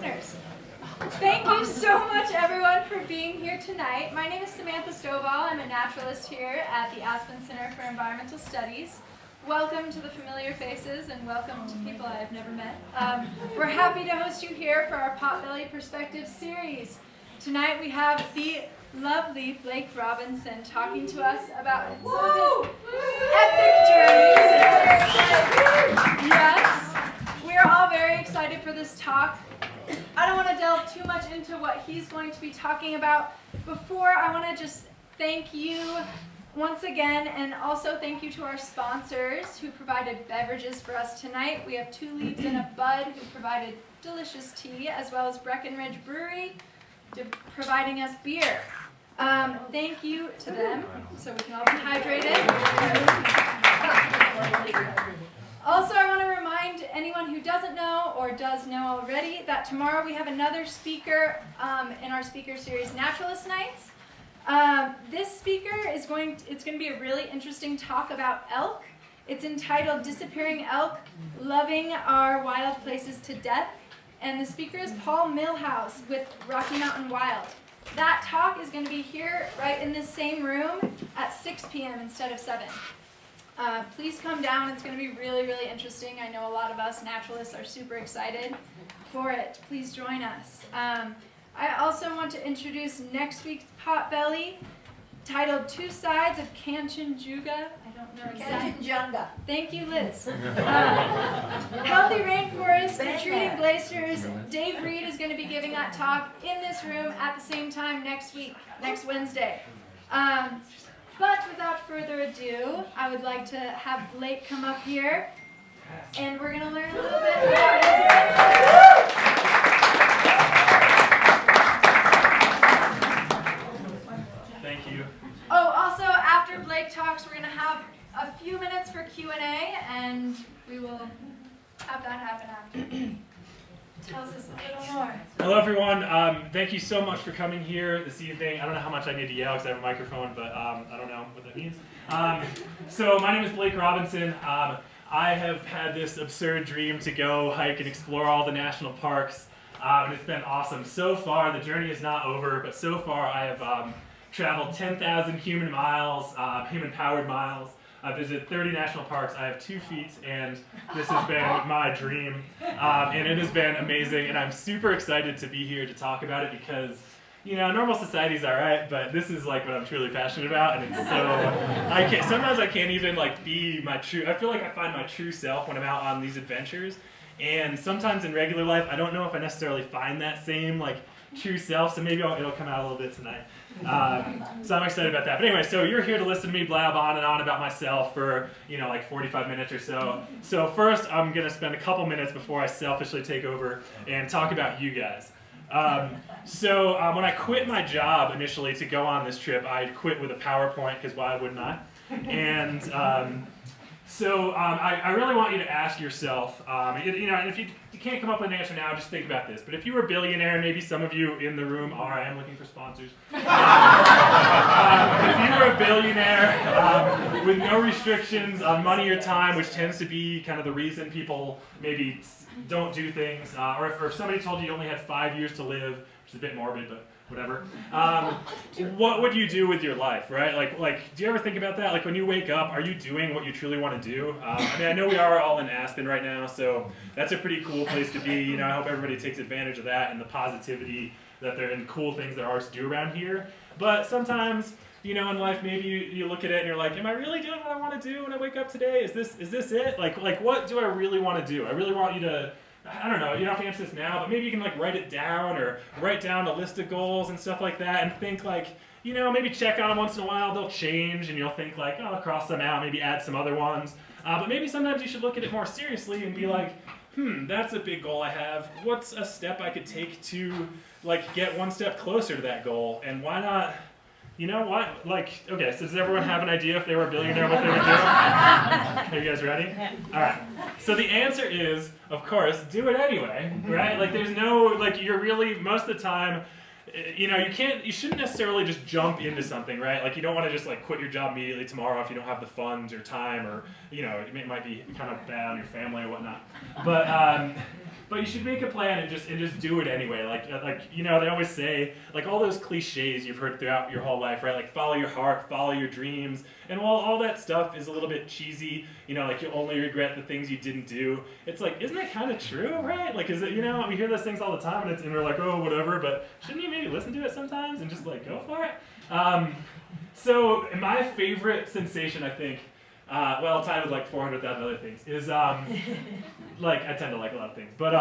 listeners. Thank you so much, everyone, for being here tonight. My name is Samantha Stovall. I'm a naturalist here at the Aspen Center for Environmental Studies. Welcome to the familiar faces and welcome to people I have never met. We're happy to host you here for our Potbelly Perspective series. Tonight we have the lovely Blake Robinson talking to us about some of his epic journeys. Yes, we are all very excited for this talk. I don't want to delve too much into what he's going to be talking about. Before, I want to just thank you once again, and also thank you to our sponsors who provided beverages for us tonight. We have Two Leaves and a Bud who provided delicious tea, as well as Breckenridge Brewery providing us beer. Thank you to them, so we can all be hydrated. Also, I want to remind anyone who doesn't know or does know already that tomorrow we have another speaker in our speaker series, Naturalist Nights. This speaker it's going to be a really interesting talk about elk. It's entitled Disappearing Elk, Loving Our Wild Places to Death. And the speaker is Paul Milhouse with Rocky Mountain Wild. That talk is going to be here right in this same room at 6 p.m. instead of 7. Please come down. It's going to be really, really interesting. I know a lot of us naturalists are super excited for it. Please join us. I also want to introduce next week's Potbelly, titled Two Sides of Kanchenjunga. I don't know exactly. Kanchenjunga. Thank you, Liz. Healthy Rainforest, Retreating Glaciers. Dave Reed is going to be giving that talk in this room at the same time next week, next Wednesday. But without further ado, I would like to have Blake come up here, and we're going to learn a little bit about his Thank you. Oh, also, after Blake talks, we're going to have a few minutes for Q&A, and we will have that happen after. Tell us a little more. Hello, everyone. Thank you so much for coming here this evening. I don't know how much I need to yell because I have a microphone, but I don't know what that means. So my name is Blake Robinson. I have had this absurd dream to go hike and explore all the national parks, and it's been awesome. So far, the journey is not over, but so far I have traveled 10,000 human miles, human-powered miles. I visited 30 national parks. I have 2 feet, and this has been my dream, and it has been amazing, and I'm super excited to be here to talk about it because, you know, normal society's all right, but this is like what I'm truly passionate about, and it's so, sometimes I can't even like be my true, I feel like I find my true self when I'm out on these adventures, and sometimes in regular life, I don't know if I necessarily find that same like true self, so maybe it'll come out a little bit tonight. So I'm excited about that. But anyway, so you're here to listen to me blab on and on about myself for, you know, like 45 minutes or so. So first, I'm going to spend a couple minutes before I selfishly take over and talk about you guys. When I quit my job initially to go on this trip, I quit with a PowerPoint, because why wouldn't I? And I really want you to ask yourself, you know, and if you can't come up with an answer now, just think about this. But if you were a billionaire, maybe some of you in the room are, I am looking for sponsors. If you were a billionaire with no restrictions on money or time, which tends to be kind of the reason people maybe don't do things, or if somebody told you only had 5 years to live, which is a bit morbid, but whatever. What would you do with your life, right? Like, do you ever think about that? Like, when you wake up, are you doing what you truly want to do? I mean, I know we are all in Aspen right now, so that's a pretty cool place to be. You know, I hope everybody takes advantage of that and the positivity that there and cool things there are to do around here. But sometimes, you know, in life, maybe you look at it and you're like, am I really doing what I want to do when I wake up today? Is this it? Like, what do I really want to do? I really want you to, I don't know, you don't have to answer this now, but maybe you can like write it down or write down a list of goals and stuff like that and think like, you know, maybe check on them once in a while, they'll change and you'll think like, oh, I'll cross them out, maybe add some other ones. But maybe sometimes you should look at it more seriously and be like, that's a big goal I have. What's a step I could take to like get one step closer to that goal? And why not, you know what, like, okay, so does everyone have an idea if they were a billionaire what they would do? Are you guys ready? All right. So the answer is, of course, do it anyway, right? Like there's no, like you're really, most of the time, you shouldn't necessarily just jump into something, right? Like you don't want to just like quit your job immediately tomorrow if you don't have the funds or time, or it might be kind of bad on your family or whatnot. But you should make a plan and just do it anyway. Like they always say, like all those cliches you've heard throughout your whole life, right? Like follow your heart, follow your dreams. And while all that stuff is a little bit cheesy, like you'll only regret the things you didn't do. It's like, isn't that kind of true, right? Like, is it, we hear those things all the time and we're like, oh, whatever, but shouldn't you maybe listen to it sometimes and just like go for it? So my favorite sensation, I think, tied with like 400,000 other things, is like I tend to like a lot of things, but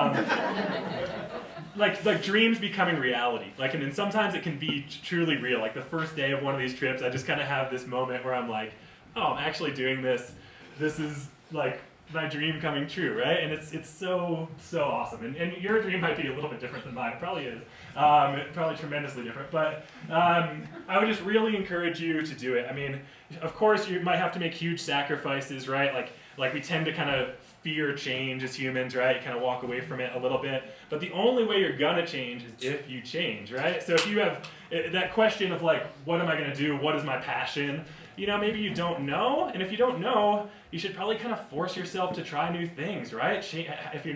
like dreams becoming reality. Like, and then sometimes it can be truly real. Like the first day of one of these trips, I just kind of have this moment where I'm like, oh, I'm actually doing this. This is like my dream coming true, right? And it's so awesome. And your dream might be a little bit different than mine. It probably is. Probably tremendously different. But I would just really encourage you to do it. I mean, of course, you might have to make huge sacrifices, right? Like we tend to kind of fear change as humans, right? You kind of walk away from it a little bit. But the only way you're gonna change is if you change, right? So if you have that question of like, what am I gonna do? What is my passion? Maybe you don't know. And if you don't know, you should probably kind of force yourself to try new things, right? If you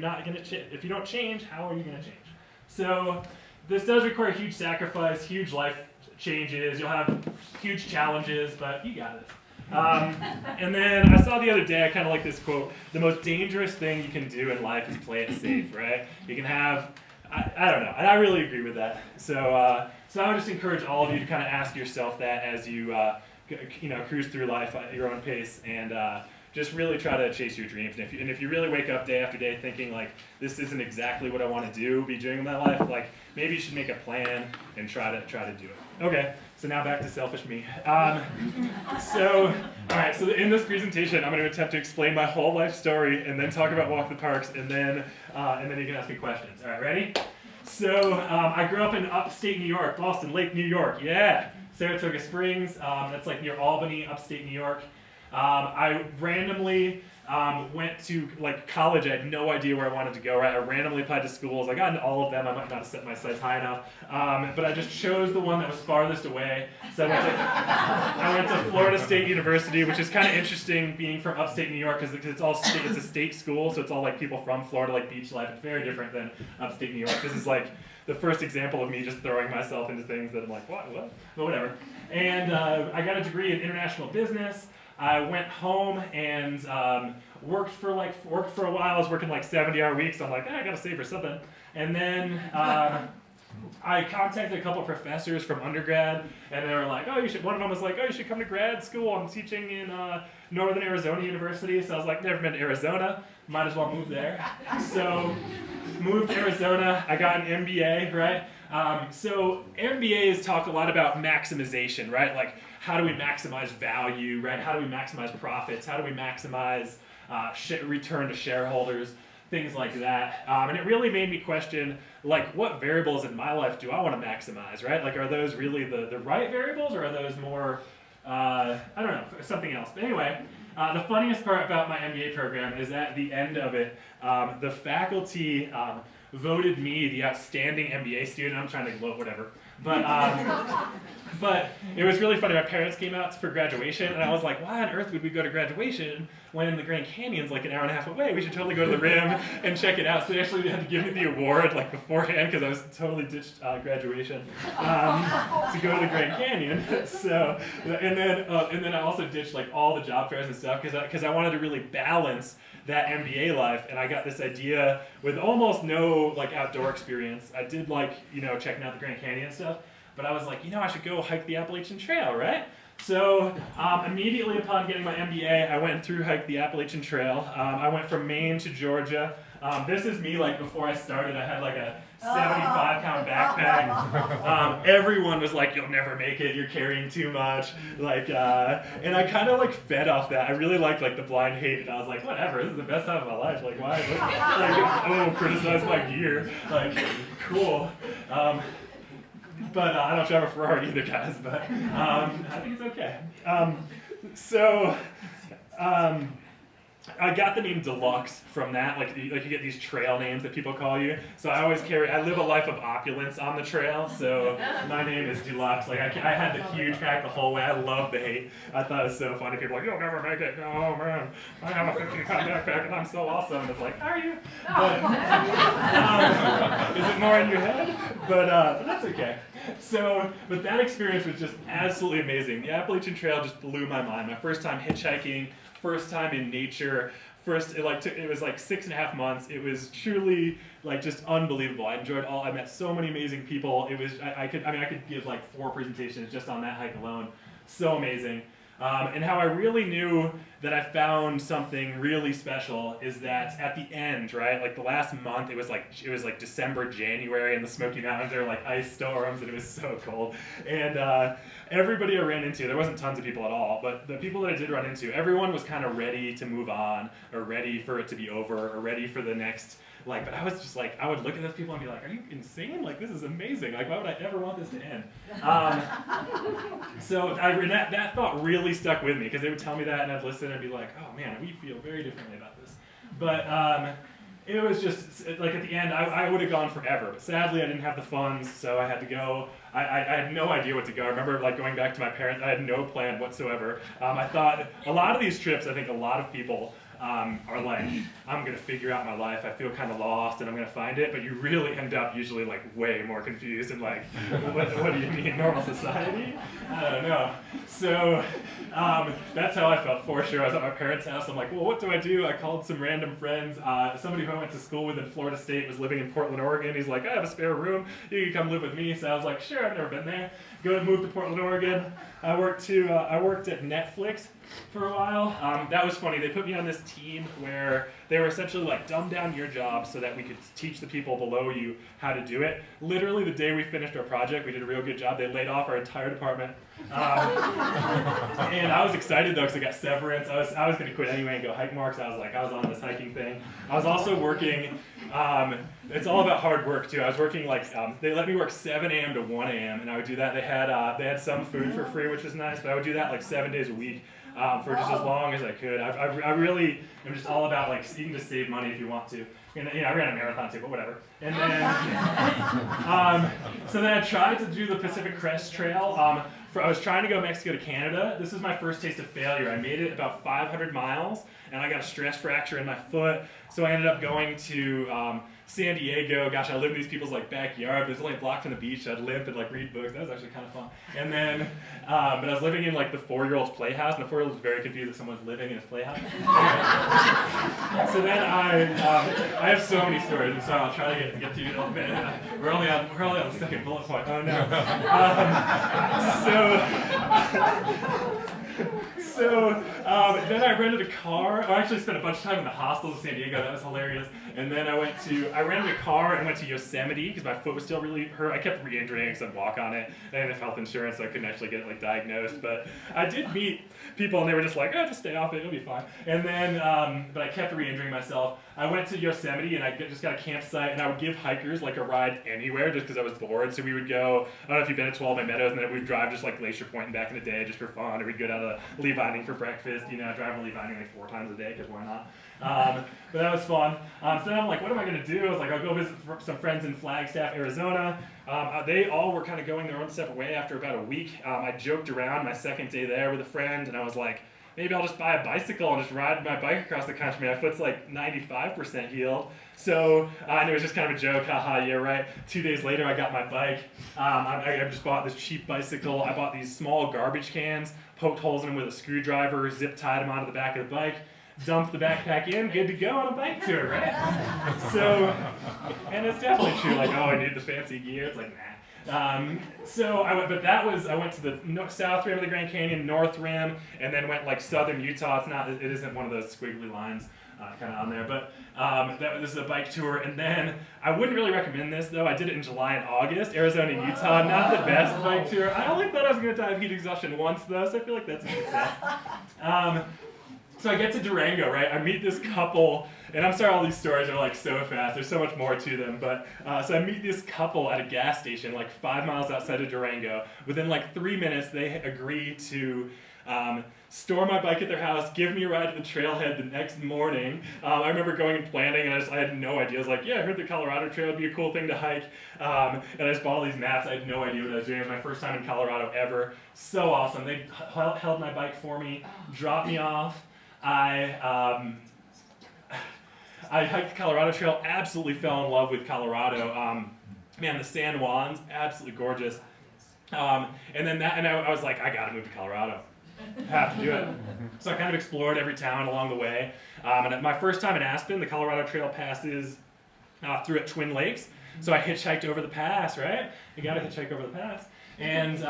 don't change, how are you gonna change? So this does require huge sacrifice, huge life changes. You'll have huge challenges, but you got this. And then I saw the other day, I kind of like this quote, the most dangerous thing you can do in life is play it safe, right? You can have, I don't know, and I really agree with that. So I would just encourage all of you to kind of ask yourself that as you, cruise through life at your own pace and just really try to chase your dreams. And if you really wake up day after day thinking like, this isn't exactly what I want to be doing in my life, like maybe you should make a plan and try to do it. Okay, so now back to selfish me. All right, so in this presentation, I'm going to attempt to explain my whole life story and then talk about Walk the Parks, and then you can ask me questions. All right, ready? So I grew up in upstate New York, Boston Lake, New York. Yeah, Saratoga Springs. That's like near Albany, upstate New York. I randomly went to like college. I had no idea where I wanted to go, right? I randomly applied to schools. I got into all of them. I might not have set my sights high enough. But I just chose the one that was farthest away. So I went to Florida State University, which is kind of interesting being from upstate New York because it's a state school. So it's all like people from Florida, like beach life. It's very different than upstate New York. This is like the first example of me just throwing myself into things that I'm like, what? But whatever. And I got a degree in international business. I went home and worked for a while. I was working like 70-hour weeks. So I'm like, I gotta save for something. And then I contacted a couple of professors from undergrad, and they were like, oh, you should. One of them was like, oh, you should come to grad school. I'm teaching in Northern Arizona University. So I was like, never been to Arizona. Might as well move there. So moved to Arizona. I got an MBA, right? So MBAs talk a lot about maximization, right? Like, how do we maximize value, right? How do we maximize profits? How do we maximize return to shareholders? Things like that. And it really made me question, like, what variables in my life do I want to maximize, right? Like, are those really the right variables, or are those more, I don't know, something else? But anyway, the funniest part about my MBA program is at the end of it, the faculty voted me the outstanding MBA student. I'm trying to gloat, whatever. But it was really funny. My parents came out for graduation, and I was like, why on earth would we go to graduation when the Grand Canyon's like an hour and a half away? We should totally go to the Rim and check it out. So they actually had to give me the award like beforehand because I was totally ditched graduation to go to the Grand Canyon. So, and then I also ditched like all the job fairs and stuff because I wanted to really balance that MBA life, and I got this idea with almost no like outdoor experience. I did like, checking out the Grand Canyon and stuff, but I was like, I should go hike the Appalachian Trail, right? So immediately upon getting my MBA, I went and thru-hiked the Appalachian Trail. I went from Maine to Georgia. This is me like before I started. I had like a 75-pound backpack. Everyone was like, you'll never make it, you're carrying too much. Like, and I kind of like fed off that. I really liked like the blind hate, and I was like, whatever, this is the best time of my life. Like, why? Criticize my gear. Like, cool. But I don't drive a Ferrari either, guys, but I think it's okay. I got the name Deluxe from that, like you get these trail names that people call you. So I live a life of opulence on the trail, so my name is Deluxe. Like I had the huge pack the whole way. I love the hate. I thought it was so funny. People were like, you'll never make it. Oh man, I have a 15-pound backpack and I'm so awesome. And it's like, are you? But, is it more in your head? But that's okay. So, but that experience was just absolutely amazing. The Appalachian Trail just blew my mind. My first time hitchhiking, first time in nature, it was like 6.5 months. It was truly like just unbelievable. I enjoyed I met so many amazing people. It was, I could give like 4 presentations just on that hike alone. So amazing. And how I really knew that I found something really special is that at the end, right, like the last month, it was like December, January, and the Smoky Mountains are like ice storms, and it was so cold. And everybody I ran into, there wasn't tons of people at all, but the people that I did run into, everyone was kind of ready to move on, or ready for it to be over, or ready for the next. But I was just like, I would look at those people and be like, are you insane? Like, this is amazing. Like, why would I ever want this to end? So that thought really stuck with me, because they would tell me that and I'd listen and be like, oh man, we feel very differently about this. But it was just, like at the end, I would have gone forever. But sadly, I didn't have the funds, so I had to go. I had no idea what to go. I remember like going back to my parents, I had no plan whatsoever. I thought a lot of these trips, I think a lot of people are like, I'm going to figure out my life, I feel kind of lost, and I'm going to find it, but you really end up usually like way more confused and like, what do you mean, normal society? I don't know. So that's how I felt for sure. I was at my parents' house, I'm like, well, what do? I called some random friends. Somebody who I went to school with in Florida State was living in Portland, Oregon. He's like, I have a spare room, you can come live with me. So I was like, sure, I've never been there. Moved to Portland, Oregon. I worked at Netflix for a while. That was funny. They put me on this team where they were essentially like, dumb down your job so that we could teach the people below you how to do it. Literally the day we finished our project, we did a real good job. They laid off our entire department. And I was excited though, because I got severance. I was going to quit anyway and go hike more, because I was on this hiking thing. I was also working, it's all about hard work too. I was working they let me work 7 a.m. to 1 a.m. and I would do that. They had some food for free, which was nice, but I would do that like 7 days a week. For just as long as I could. I really am just all about like, you can just save money if you want to. And, I ran a marathon too, but whatever. And then, so then I tried to do the Pacific Crest Trail. I was trying to go Mexico to Canada. This was my first taste of failure. I made it about 500 miles, and I got a stress fracture in my foot. So I ended up going to San Diego. Gosh, I lived in these people's like backyard. It was only a block from the beach. I'd limp and like read books. That was actually kind of fun. And then, but I was living in like the 4-year-old's playhouse, and the 4-year-old was very confused that someone's living in his playhouse. So then I have so many stories, and so I'll try to get to you in a little bit. We're only on the second bullet point. Oh no. So then I rented a car. I actually spent a bunch of time in the hostels in San Diego. That was hilarious. And then I rented a car and went to Yosemite because my foot was still really hurt. I kept re-injuring because I'd walk on it. I didn't have health insurance, so I couldn't actually get it like diagnosed. But I did meet people, and they were just like, oh, just stay off it, it'll be fine. And then, but I kept re-injuring myself. I went to Yosemite, and I just got a campsite, and I would give hikers like a ride anywhere just because I was bored. So we would go, I don't know if you've been to 12 Mile Meadows, and then we'd drive just like Glacier Point and back in the day just for fun, or we'd go down to Lee Vining for breakfast, drive to Lee Vining like 4 times a day, because why not? But that was fun. So then I'm like, what am I going to do? I was like, I'll go visit some friends in Flagstaff, Arizona. They all were kind of going their own separate way after about a week. I joked around my second day there with a friend, and I was like, maybe I'll just buy a bicycle and just ride my bike across the country. My foot's like 95% healed. So, and it was just kind of a joke, haha, yeah, right. 2 days later, I got my bike. I just bought this cheap bicycle. I bought these small garbage cans, poked holes in them with a screwdriver, zip tied them onto the back of the bike, dumped the backpack in, good to go on a bike tour, right? So, and it's definitely true, like, oh, I need the fancy gear. It's like, nah. I went to the south rim of the Grand Canyon, north rim, and then went like southern Utah. It isn't one of those squiggly lines kind of on there, but this is a bike tour. And then I wouldn't really recommend this though. I did it in July and August, Arizona and Utah. Not the best bike tour. I only thought I was going to die of heat exhaustion once though, so I feel like that's a success. So I get to Durango, right? I meet this couple, and I'm sorry all these stories are like so fast. There's so much more to them, but so I meet this couple at a gas station like 5 miles outside of Durango. Within like 3 minutes, they agree to store my bike at their house, give me a ride to the trailhead the next morning. I remember going and planning, and I had no idea. I was like, yeah, I heard the Colorado Trail would be a cool thing to hike. And I just bought all these maps. I had no idea what I was doing. It was my first time in Colorado ever. So awesome. They held my bike for me, dropped me off. I hiked the Colorado Trail, absolutely fell in love with Colorado. Man, the San Juans, absolutely gorgeous. And then I was like, I gotta move to Colorado. Have to do it. So I kind of explored every town along the way. And my first time in Aspen, the Colorado Trail passes through at Twin Lakes. So I hitchhiked over the pass, right? You gotta hitchhike over the pass. And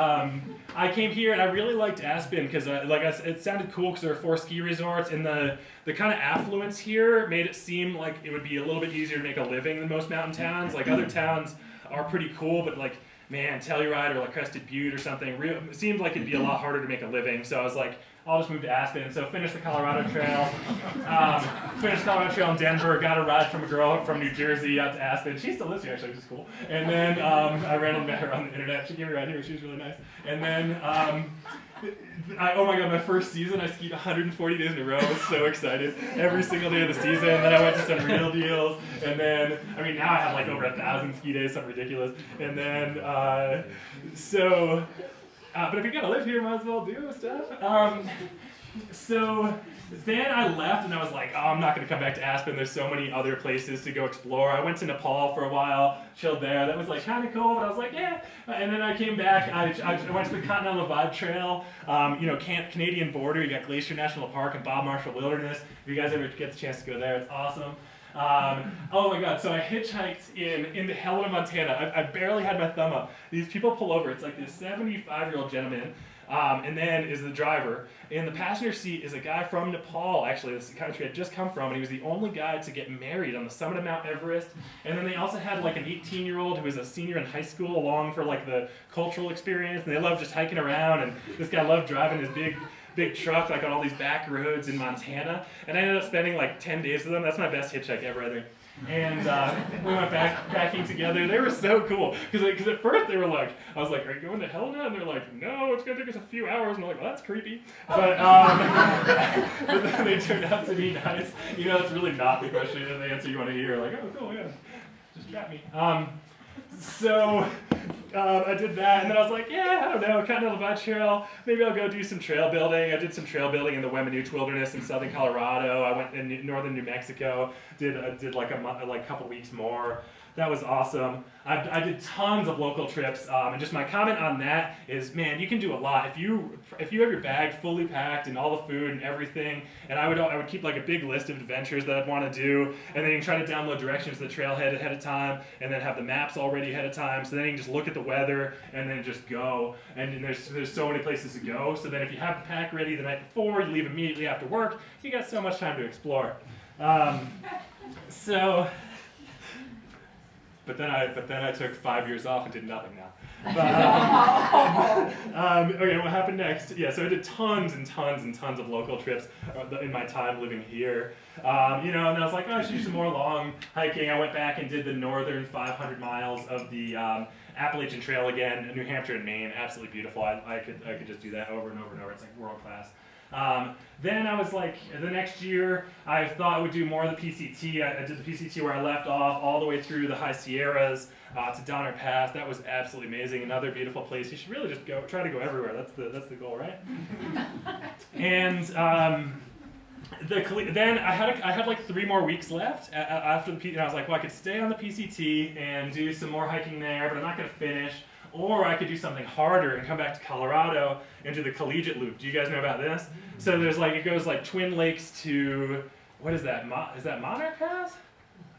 I came here and I really liked Aspen because it sounded cool because there were 4 ski resorts, and the kind of affluence here made it seem like it would be a little bit easier to make a living than most mountain towns. Like other towns are pretty cool, but like, man, Telluride or like Crested Butte or something, it seemed like it'd be a lot harder to make a living. So I was like, I'll just move to Aspen. So finished the Colorado Trail, in Denver, got a ride from a girl from New Jersey out to Aspen. She still lives here actually, which is cool. And then I randomly met her on the internet. She gave me a ride here. She was really nice. And then, oh my god, my first season, I skied 140 days in a row. I was so excited. Every single day of the season. Then I went to some real deals. And then, I mean, now I have like over 1,000 ski days, something ridiculous. And then, but if you're gonna live here, might as well do stuff. So then I left and I was like, oh, I'm not gonna come back to Aspen. There's so many other places to go explore. I went to Nepal for a while, chilled there. That was like kind of cool, but I was like, yeah. And then I came back. I went to the Continental Divide Trail. Canadian border. You got Glacier National Park and Bob Marshall Wilderness. If you guys ever get the chance to go there, it's awesome. Oh my god, so I hitchhiked into Helena, Montana. I barely had my thumb up. These people pull over. It's like this 75-year-old gentleman, and then is the driver. In the passenger seat is a guy from Nepal, actually, this country I'd just come from, and he was the only guy to get married on the summit of Mount Everest. And then they also had like an 18-year-old who was a senior in high school along for like the cultural experience, and they loved just hiking around, and this guy loved driving his big truck like on all these back roads in Montana, and I ended up spending like 10 days with them. That's my best hitchhike ever, I think. And we went backpacking together. They were so cool because at first they were like, I was like, are you going to Helena? And they're like, no, it's gonna take us a few hours. And I'm like, well, that's creepy. But but then they turned out to be nice. You know, it's really not the question and the answer you want to hear. Like, oh, cool, yeah, just trap me. So I did that, and then I was like, yeah, I don't know, Continental Divide Trail, maybe I'll go do some trail building. I did some trail building in the Weminuche Wilderness in southern Colorado. I went in northern New Mexico, did like a month, like a couple weeks more. That was awesome. I did tons of local trips, and just my comment on that is, man, you can do a lot if you have your bag fully packed and all the food and everything. And I would keep like a big list of adventures that I'd want to do, and then you can try to download directions to the trailhead ahead of time, and then have the maps already ahead of time. So then you can just look at the weather and then just go. And there's so many places to go. So then if you have the pack ready the night before, you leave immediately after work, you got so much time to explore. But then I took 5 years off and did nothing now. Okay, what happened next? Yeah, so I did tons and tons and tons of local trips in my time living here. And I was like, oh, I should do some more long hiking. I went back and did the northern 500 miles of the Appalachian Trail again, New Hampshire and Maine. Absolutely beautiful. I could just do that over and over and over. It's like world class. Then I was like, the next year, I thought I would do more of the PCT. I did the PCT where I left off all the way through the High Sierras to Donner Pass. That was absolutely amazing. Another beautiful place. You should really just try to go everywhere. That's the goal, right? And then I had like 3 more weeks left after the PCT. And I was like, well, I could stay on the PCT and do some more hiking there, but I'm not going to finish. Or I could do something harder and come back to Colorado and do the collegiate loop. Do you guys know about this? So there's like, it goes like Twin Lakes to, what is that? Is that Monarch Pass?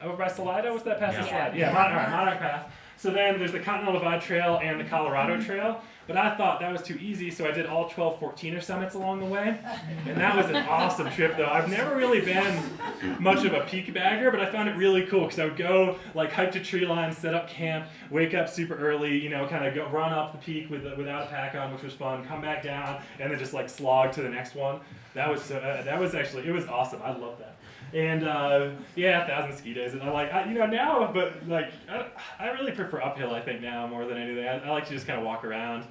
Over by Salida? What's that pass? Yeah. Yeah, Monarch Pass. So then there's the Continental Divide Trail and the Colorado Trail. But I thought that was too easy, so I did all 12 14er summits along the way. And that was an awesome trip, though. I've never really been much of a peak bagger, but I found it really cool because I would go, like, hike to tree lines, set up camp, wake up super early, kind of go run up the peak without a pack on, which was fun, come back down, and then just, like, slog to the next one. That was actually, it was awesome. I loved that. And 1,000 ski days, and now, but like I really prefer uphill. I think now more than anything. I like to just kind of walk around.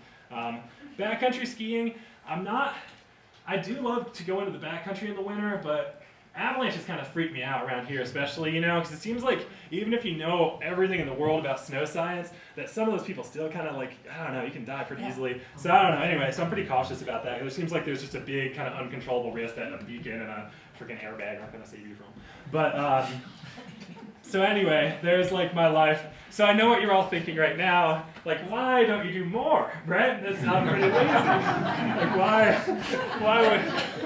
Backcountry skiing, I'm not I do love to go into the backcountry in the winter, but avalanches kind of freak me out around here, especially, you know, because it seems like even if you know everything in the world about snow science, that some of those people still kind of like, I don't know, you can die pretty easily. So I don't know, anyway, so I'm pretty cautious about that. It seems like there's just a big kind of uncontrollable risk that a beacon and a freaking airbag aren't going to save you from. But, so anyway, there's like my life. So I know what you're all thinking right now. Like, why don't you do more, right? That's not pretty lazy. Like, why would,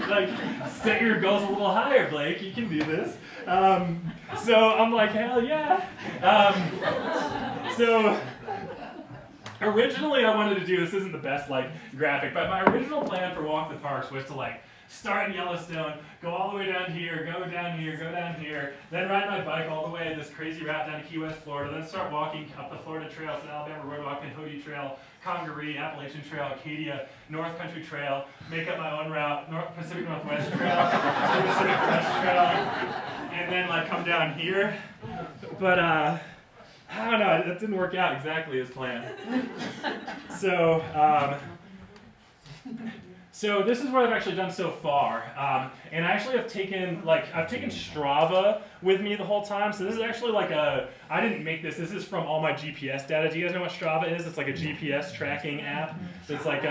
like, set your goals a little higher, Blake? You can do this. So I'm like, hell yeah. So originally I wanted to do, this isn't the best like graphic, but my original plan for Walk the Parks was to like start in Yellowstone, go all the way down here, go down here, go down here, then ride my bike all the way this crazy route down to Key West, Florida, then start walking up the Florida Trail, South Alabama Road Walk, Pinhoti Trail, Congaree, Appalachian Trail, Acadia, North Country Trail, make up my own route, Pacific Northwest Trail, Pacific Crest Trail, and then like come down here. But I don't know, that didn't work out exactly as planned. So this is what I've actually done so far, and I actually have taken, I've taken Strava with me the whole time, so this is actually like I didn't make this is from all my GPS data. Do you guys know what Strava is? It's like a GPS tracking app. It's like,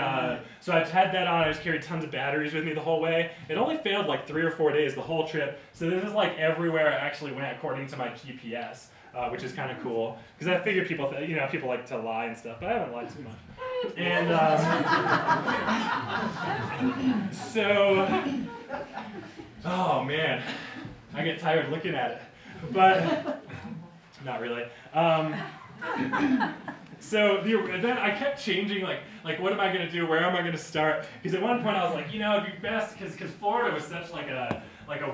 so I've had that on, I just carried tons of batteries with me the whole way. It only failed like 3 or 4 days the whole trip, so this is like everywhere I actually went according to my GPS. Which is kind of cool, because I figured people like to lie and stuff, but I haven't lied too much. And so, oh man, I get tired looking at it, but not really. So then I kept changing, like what am I going to do? Where am I going to start? Because at one point I was like, you know, it'd be best, because Florida was such like a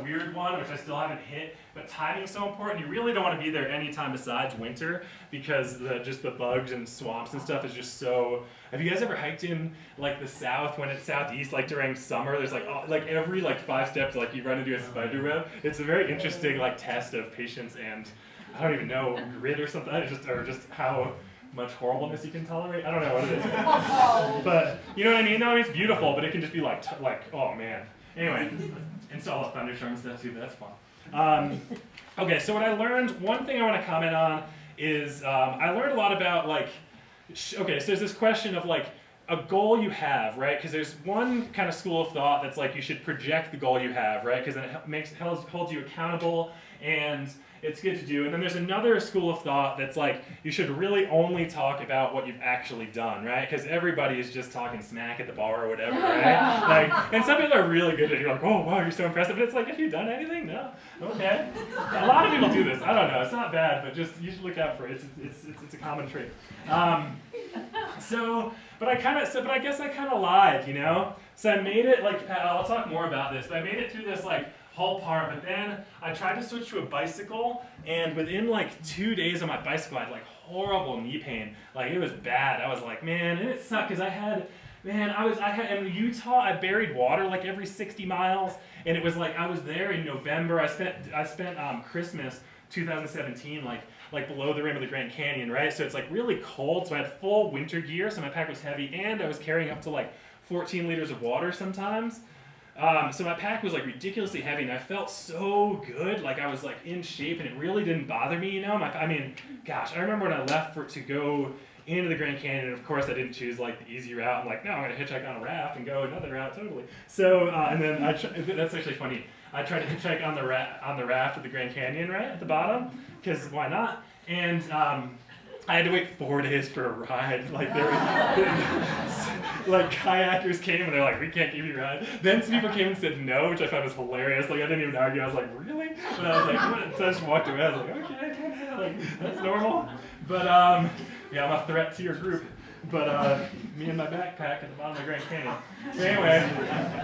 weird one, which I still haven't hit, but timing's so important. You really don't want to be there anytime besides winter, because just the bugs and swamps and stuff is just so. Have you guys ever hiked in like the south when it's southeast, like during summer? There's like every 5 steps, like you run into a spider web. It's a very interesting like test of patience and I don't even know, grit or something, or just how much horribleness you can tolerate. I don't know what it is. But you know what I mean? No, I mean, it's beautiful, but it can just be like oh man. Anyway, and so all the thunderstorm stuff too, but that's fun. Okay, so what I learned, one thing I want to comment on is I learned a lot about okay, so there's this question of like a goal you have, right? Because there's one kind of school of thought that's like you should project the goal you have, right? Because then it holds you accountable and it's good to do. And then there's another school of thought that's like you should really only talk about what you've actually done, right? Because everybody is just talking smack at the bar or whatever, right? And some people are really good at it. You're like, oh wow, you're so impressive. But it's like, have you done anything? No. Okay. A lot of people do this. I don't know. It's not bad, but just you should look out for it. It's a common trait. But I guess I kind of lied, you know. So I made it I'll talk more about this, but I made it through this whole part, but then I tried to switch to a bicycle, and within 2 days on my bicycle, I had horrible knee pain. It was bad. I was like, man, and it sucked because I had in Utah, I buried water every 60 miles, and it was I was there in November. I spent Christmas 2017 below the rim of the Grand Canyon, right? So it's really cold, so I had full winter gear, so my pack was heavy, and I was carrying up to 14 liters of water sometimes. So my pack was ridiculously heavy, and I felt so good, I was in shape, and it really didn't bother me, you know. I remember when I left to go into the Grand Canyon, and of course I didn't choose the easy route. I'm like, no, I'm gonna hitchhike on a raft and go another route totally. So and then that's actually funny. I tried to hitchhike on the raft at the Grand Canyon, right at the bottom, because why not? And I had to wait 4 days for a ride. Kayakers came and they're like, we can't give you a ride. Then some people came and said no, which I thought was hilarious. I didn't even argue. I was like, really? But I was like, what? So I just walked away. I was like, okay, that's normal. But yeah, I'm a threat to your group. But me and my backpack at the bottom of the Grand Canyon. So anyway,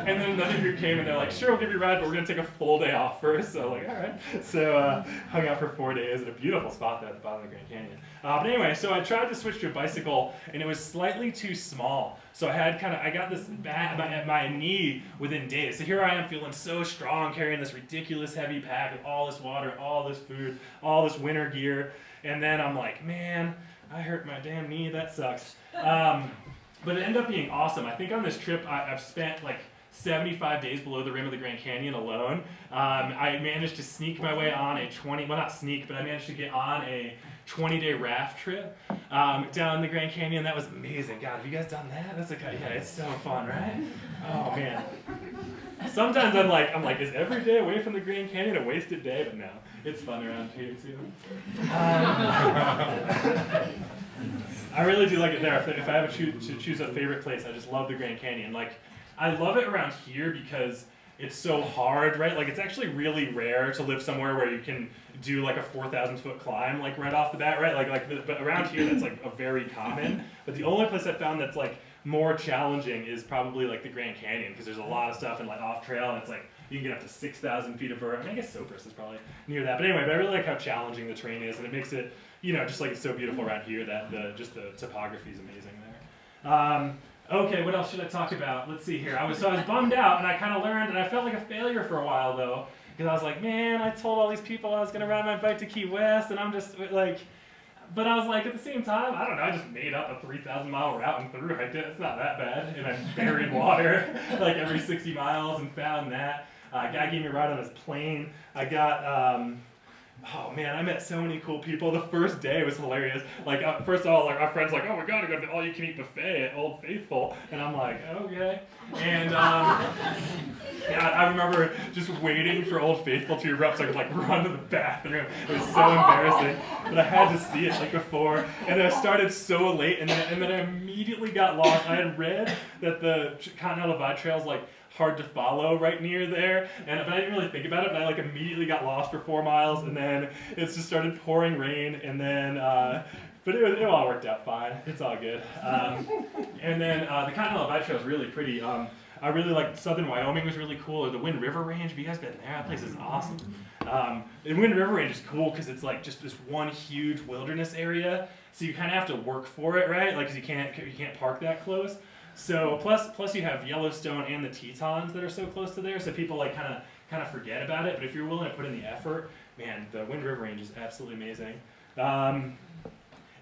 and then another group came and they're like, sure, we'll give you a ride, but we're going to take a full day off first. So all right. So hung out for 4 days at a beautiful spot there at the bottom of the Grand Canyon. But anyway, so I tried to switch to a bicycle, and it was slightly too small. So I got this at my knee within days. So here I am feeling so strong, carrying this ridiculous heavy pack with all this water, all this food, all this winter gear. And then I'm like, man, I hurt my damn knee, that sucks. But it ended up being awesome. I think on this trip I've spent 75 days below the rim of the Grand Canyon alone. I managed to sneak my way on well, not sneak, but I managed to get on a 20-day raft trip down the Grand Canyon. That was amazing. God, have you guys done that? Yeah, it's so fun, right? Oh man. Sometimes I'm like, is every day away from the Grand Canyon a wasted day? But no, it's fun around here too. I really do like it there. If I have to choose a favorite place, I just love the Grand Canyon. Like, I love it around here because it's so hard, right? Like, it's actually really rare to live somewhere where you can do like a 4,000-foot climb, like right off the bat, right? But around here, that's like a very common. But the only place I found that's like more challenging is probably like the Grand Canyon, because there's a lot of stuff and like off trail, and it's like you can get up to 6,000 feet of vert. I mean, I guess Sopris is probably near that. But anyway, I really like how challenging the terrain is, and it makes it, just like it's so beautiful around here that the topography is amazing there. Okay, what else should I talk about? Let's see here. I was bummed out, and I kind of learned, and I felt like a failure for a while though, because I was like, man, I told all these people I was gonna ride my bike to Key West, and I'm just like. But I was like, at the same time, I don't know, I just made up a 3,000-mile route and thru-hiked it. It's not that bad. And I buried water like every 60 miles and found that. A guy gave me a ride on his plane. I got, oh man, I met so many cool people. The first day was hilarious. Like, first of all, like, our friend's like, oh, we gotta go to the all-you-can-eat buffet at Old Faithful. And I'm like, okay. And yeah, I remember just waiting for Old Faithful to erupt so I could like run to the bathroom. It was so embarrassing, but I had to see it like before. And then I started so late, and then I immediately got lost. I had read that the Continental Divide Trail is like hard to follow right near there, but I didn't really think about it. But I like immediately got lost for 4 miles, and then it just started pouring rain, and then. But it all worked out fine. It's all good. And then the Continental Divide Trail is really pretty. I really like southern Wyoming was really cool, or the Wind River Range. Have you guys been there? That place is awesome. The Wind River Range is cool because it's like just this one huge wilderness area, so you kind of have to work for it, right? Like, 'cause you can't park that close. So plus you have Yellowstone and the Tetons that are so close to there, so people like kind of forget about it. But if you're willing to put in the effort, man, the Wind River Range is absolutely amazing.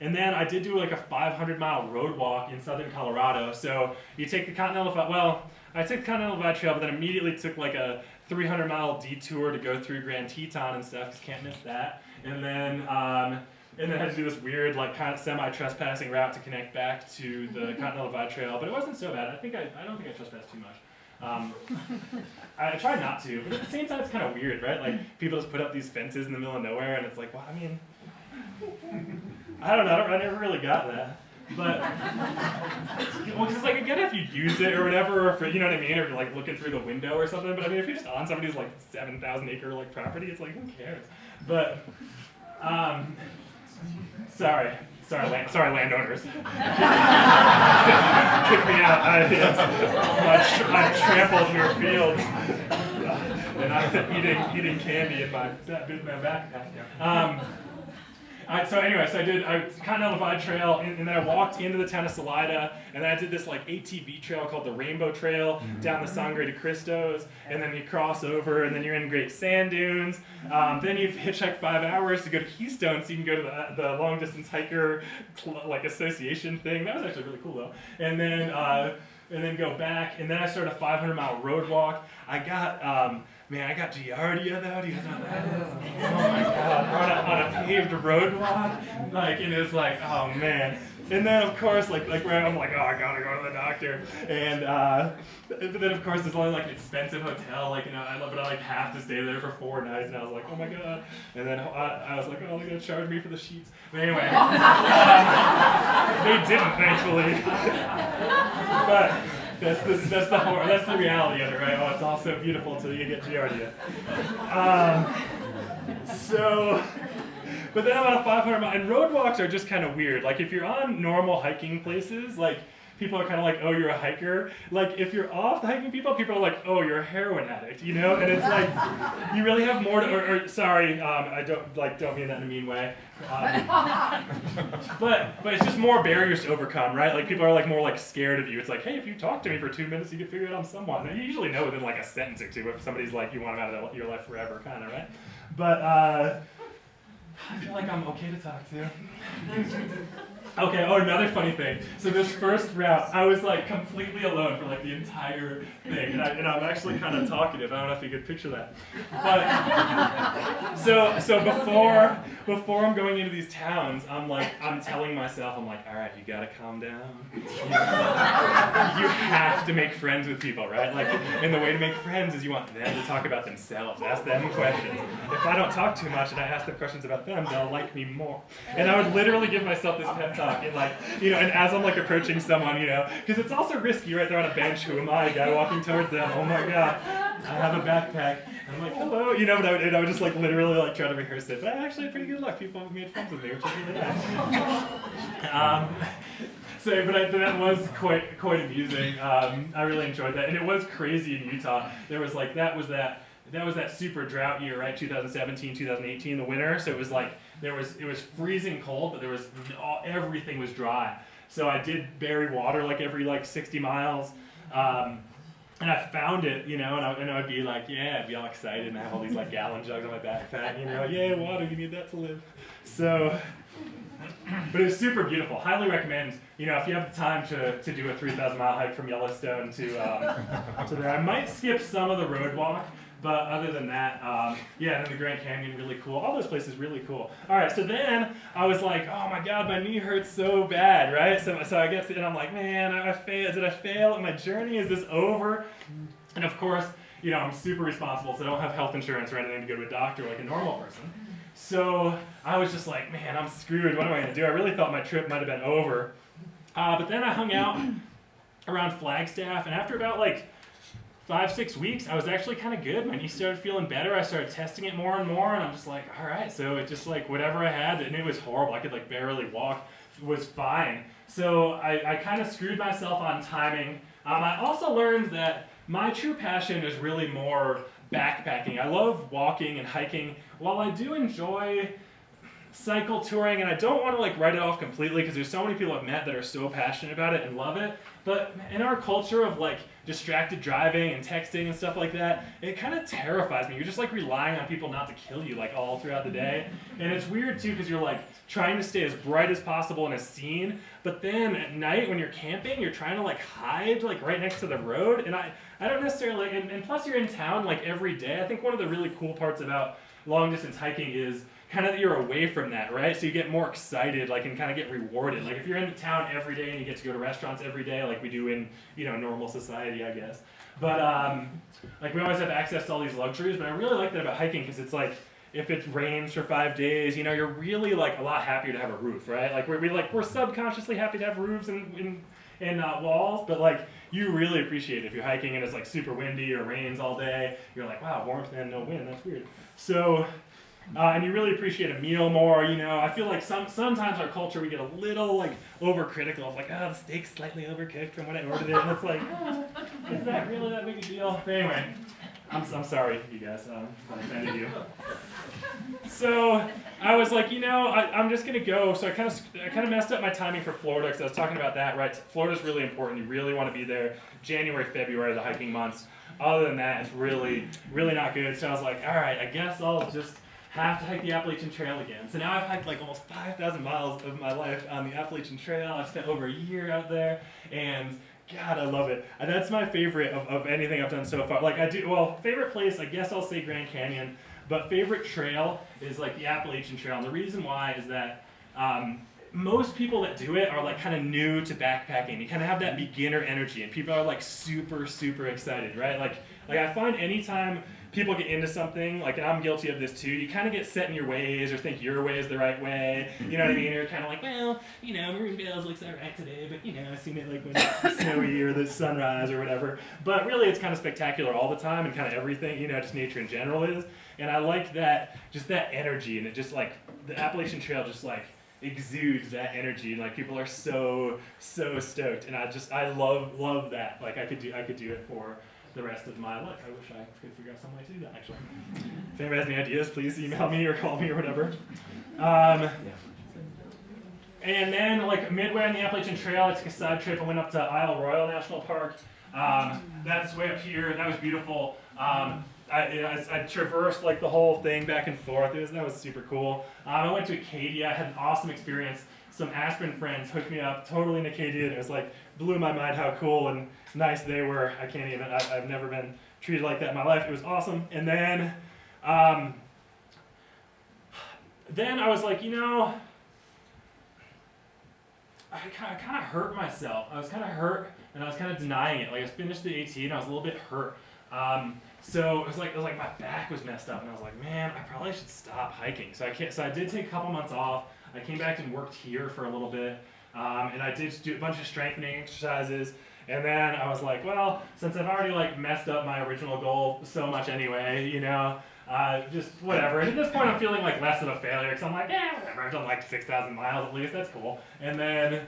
And then I did do like a 500-mile road walk in southern Colorado. So you take the Continental Divide, I took the Continental Divide Trail, but then immediately took like a 300-mile detour to go through Grand Teton and stuff, because can't miss that. And then I had to do this weird like kind of semi-trespassing route to connect back to the Continental Divide Trail, but it wasn't so bad. I don't think I trespassed too much. I try not to, but at the same time it's kind of weird, right? Like, people just put up these fences in the middle of nowhere, and it's like, well, I mean, I don't know, I never really got that. But, well, because it's like, I get it if you use it or whatever, or if, you know what I mean, or if you're like looking through the window or something, but I mean, if you're just on somebody's like 7,000 acre like property, it's like, who cares? But, sorry landowners. Kick me out. I trampled your fields. And I'm eating candy in my backpack. So I did Continental Divide Trail, and then I walked into the town of Salida, and then I did this like ATV trail called the Rainbow Trail down the Sangre de Cristos, and then you cross over, and then you're in Great Sand Dunes. Then you hitchhike 5 hours to go to Keystone, so you can go to the long distance hiker like association thing. That was actually really cool though. And then go back, and then I started a 500-mile road walk. I got Giardia though. Do you guys know what that is? Oh my god! On a paved road walk, like, and it was like, oh man. And then of course, like where I'm like, oh, I gotta go to the doctor. And but then of course there's only like an expensive hotel, like, but I like have to stay there for 4 nights, and I was like, oh my god. And then I was like, oh, they're gonna charge me for the sheets. But anyway, they didn't, thankfully. But. That's the reality of it, right? Oh, it's all so beautiful until you get Giardia. But then I'm on a 500-mile, and road walks are just kind of weird. Like, if you're on normal hiking places, like, people are kind of like, oh, you're a hiker. Like, if you're off the hiking people are like, oh, you're a heroin addict, And it's like, you really have more to, sorry, I don't mean that in a mean way. But it's just more barriers to overcome, right? Like, people are like more like scared of you. It's like, hey, if you talk to me for 2 minutes, you can figure it out I'm someone. And you usually know within like a sentence or two if somebody's like, you want them out of your life forever, kind of, right? But I feel like I'm okay to talk to. Okay, oh, another funny thing. So this first route, I was like completely alone for like the entire thing. And I'm actually kind of talkative. I don't know if you could picture that. But so before I'm going into these towns, I'm telling myself, I'm like, all right, you gotta calm down. You have to make friends with people, right? Like, and the way to make friends is you want them to talk about themselves. Ask them questions. If I don't talk too much and I ask them questions about them, they'll like me more. And I would literally give myself this pep talk. And like, you know, and as I'm like approaching someone, you know, because it's also risky, right? They're on a bench. Who am I? A guy walking towards them. Oh my God, I have a backpack. I'm like, hello, you know, but I would just like literally like try to rehearse it. But I actually had pretty good luck. People have made friends with me, which is really nice. But that was quite amusing. I really enjoyed that, and it was crazy in Utah. There was like that was that super drought year, right? 2017, 2018, the winter. So it was like it was freezing cold, but everything was dry. So I did bury water like every 60 miles. And I found it, you know, and I'd be like, yeah, I'd be all excited, and I have all these like gallon jugs on my backpack, you know, yeah, water, you need that to live. So, but it was super beautiful. Highly recommend, you know, if you have the time to do a 3,000-mile hike from Yellowstone to there. I might skip some of the road walk, but other than that, yeah, and then the Grand Canyon, really cool. All those places, really cool. All right, so then I was like, oh my God, my knee hurts so bad, right? So I get to, and I'm like, man, I failed. Did I fail at my journey? Is this over? And of course, you know, I'm super responsible, so I don't have health insurance or anything to go to a doctor like a normal person. So I was just like, man, I'm screwed. What am I going to do? I really thought my trip might have been over. But then I hung out around Flagstaff, and after about 5-6 weeks, I was actually kind of good. My knee started feeling better. I started testing it more and more, and I'm just like, all right. So it just whatever I had, and it was horrible. I could barely walk. Was fine. So I kind of screwed myself on timing. I also learned that my true passion is really more backpacking. I love walking and hiking. While I do enjoy cycle touring, and I don't want to write it off completely because there's so many people I've met that are so passionate about it and love it, but in our culture of distracted driving and texting and stuff like that, it kind of terrifies me. You're just relying on people not to kill you all throughout the day, and it's weird too because you're trying to stay as bright as possible in a scene, but then at night when you're camping, you're trying to hide right next to the road, and I don't necessarily, and plus you're in town every day. I think one of the really cool parts about long distance hiking is kind of that you're away from that, right? So you get more excited, and kind of get rewarded. If you're in town every day and you get to go to restaurants every day, like we do in, normal society, I guess. But we always have access to all these luxuries. But I really like that about hiking because it's if it rains for 5 days, you're really a lot happier to have a roof, right? We're subconsciously happy to have roofs and walls, but you really appreciate it if you're hiking and it's super windy or rains all day. You're like, wow, warmth and no wind. That's weird. So. And you really appreciate a meal more, I feel sometimes our culture, we get a little overcritical of the steak's slightly overcooked from when I ordered it, and it's is that really that big a deal? But anyway, I'm sorry, you guys, if I offended you. So I was I'm just gonna go. So I kind of messed up my timing for Florida because I was talking about that, right? Florida's really important. You really want to be there January, February, the hiking months. Other than that, it's really, really not good. So I was like, all right, I guess I'll just have to hike the Appalachian Trail again. So now I've hiked almost 5,000 miles of my life on the Appalachian Trail. I've spent over a year out there, and God, I love it. And that's my favorite of anything I've done so far. Favorite place, I guess I'll say Grand Canyon, but favorite trail is the Appalachian Trail. And the reason why is that most people that do it are kind of new to backpacking. You kind of have that beginner energy, and people are super, super excited, right? I find anytime people get into something, and I'm guilty of this too, you kind of get set in your ways or think your way is the right way, you know what I mean? You're kind of well, Maroon Bells looks alright today, but I've seen it when it's snowy or the sunrise or whatever. But really it's kind of spectacular all the time, and kind of everything, just nature in general is. And I like that, just that energy, and it just the Appalachian Trail just exudes that energy, and people are so stoked, and I love that. I could do it for the rest of my life. I wish I could figure out some way to do that, actually. If anybody has any ideas, please email me or call me or whatever. And then, midway on the Appalachian Trail, I took a side trip. I went up to Isle Royale National Park. That's way up here. That was beautiful. I traversed the whole thing back and forth. That was super cool. I went to Acadia. I had an awesome experience some Aspen friends hooked me up, totally in a KD, and it was like, blew my mind how cool and nice they were. I've never been treated like that in my life. It was awesome. And then I was like, you know, I kind of hurt myself. I was kind of hurt, and I was kind of denying it. Like, I finished the AT, and I was a little bit hurt. So it was like my back was messed up, and I was like, man, I probably should stop hiking. So I did take a couple months off. I came back and worked here for a little bit, and I did do a bunch of strengthening exercises. And then I was like, well, since I've already like messed up my original goal so much anyway, you know, just whatever. And at this point, I'm feeling like less of a failure because I'm like, yeah, whatever. I've done like 6,000 miles at least. That's cool. And then,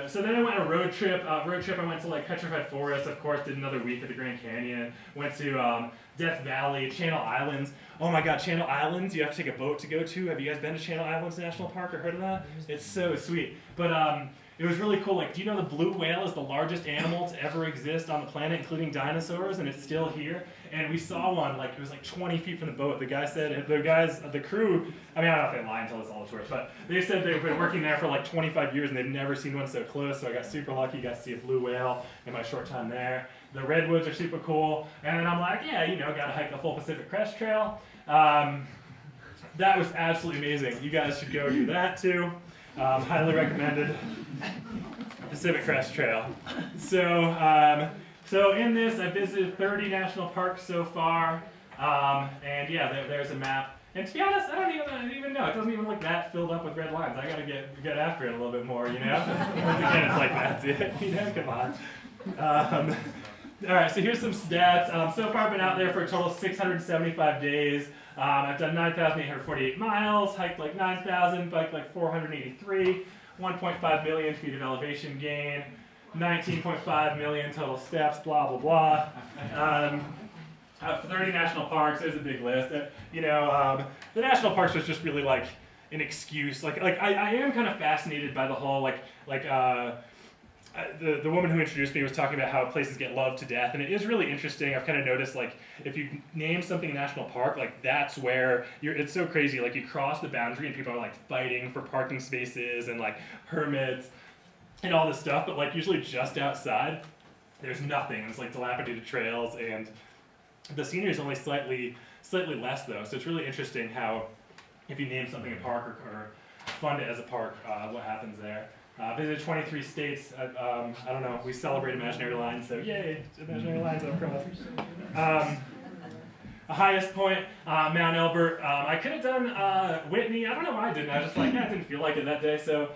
so then I went on a road trip. I went to like Petrified Forest. Of course, did another week at the Grand Canyon. Went to Death Valley, Channel Islands. Oh my God, Channel Islands. You have to take a boat to go to. Have you guys been to Channel Islands National Park or heard of that? It's so sweet. But it was really cool. Like, do you know the blue whale is the largest animal to ever exist on the planet, including dinosaurs, and it's still here? And we saw one, like, it was like 20 feet from the boat. The guy said, the crew, I mean, I don't know if they lie and tell us all the tourists, but they said they've been working there for like 25 years and they've never seen one so close, so I got super lucky, got to see a blue whale in my short time there. The redwoods are super cool, and then I'm like, yeah, you know, gotta hike the full Pacific Crest Trail. That was absolutely amazing. You guys should go do that too. Highly recommended. Pacific Crest Trail. So in this, I visited 30 national parks so far, and yeah, there's a map. And to be honest, I don't even know. It doesn't even look that filled up with red lines. I gotta get after it a little bit more, you know. Once again, it's like that's it. You know, come on. All right, so here's some stats. So far, I've been out there for a total of 675 days. I've done 9,848 miles, hiked like 9,000, biked like 483, 1.5 million feet of elevation gain, 19.5 million total steps, blah, blah, blah. 30 national parks, there's a big list. You know, the national parks was just really like an excuse. Like I am kind of fascinated by the whole, the woman who introduced me was talking about how places get loved to death, and it is really interesting. I've kind of noticed, like, if you name something a national park, like, that's where it's so crazy. Like, you cross the boundary and people are like fighting for parking spaces and like permits and all this stuff, but like usually just outside there's nothing. It's like dilapidated trails, and the scenery is only slightly less though. So it's really interesting how if you name something a park or fund it as a park, what happens there. Visited 23 states. I don't know. We celebrate imaginary lines, so yay, imaginary lines up front. Highest point, Mount Elbert. I could have done Whitney. I don't know why I didn't. I was just like, I didn't feel like it that day, so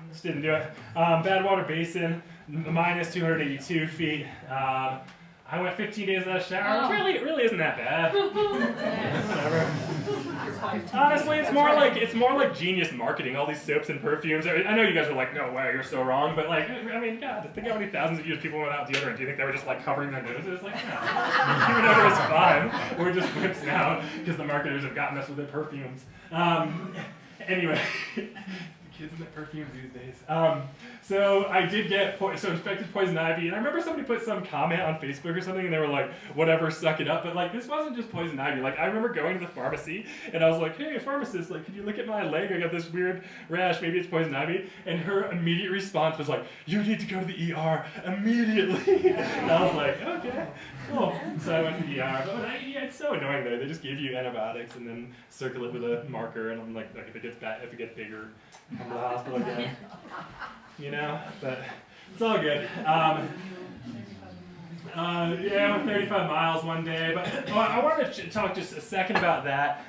just didn't do it. Badwater Basin, minus 282 feet. I went 15 days without a shower. It really isn't that bad. Whatever. Honestly, it's more like genius marketing. All these soaps and perfumes. I know you guys are like, no way, you're so wrong. But like, I mean, God, think how many thousands of years people went without deodorant. Do you think they were just like covering their noses? Like, no. Human odor is fine. We're just whips now because the marketers have gotten us with their perfumes. Anyway. Kids and their perfumes these days. So I did get infected poison ivy, and I remember somebody put some comment on Facebook or something, and they were like, "Whatever, suck it up." But like, this wasn't just poison ivy. Like, I remember going to the pharmacy, and I was like, "Hey, pharmacist, like, could you look at my leg? I got this weird rash. Maybe it's poison ivy." And her immediate response was like, "You need to go to the ER immediately." And I was like, "Okay, cool." So I went to the ER. But it's so annoying though. They just give you antibiotics and then circle it with a marker, and I'm like if it gets bigger, come to the hospital again. You know, but it's all good. Yeah, I went 35 miles one day, but I wanted to talk just a second about that.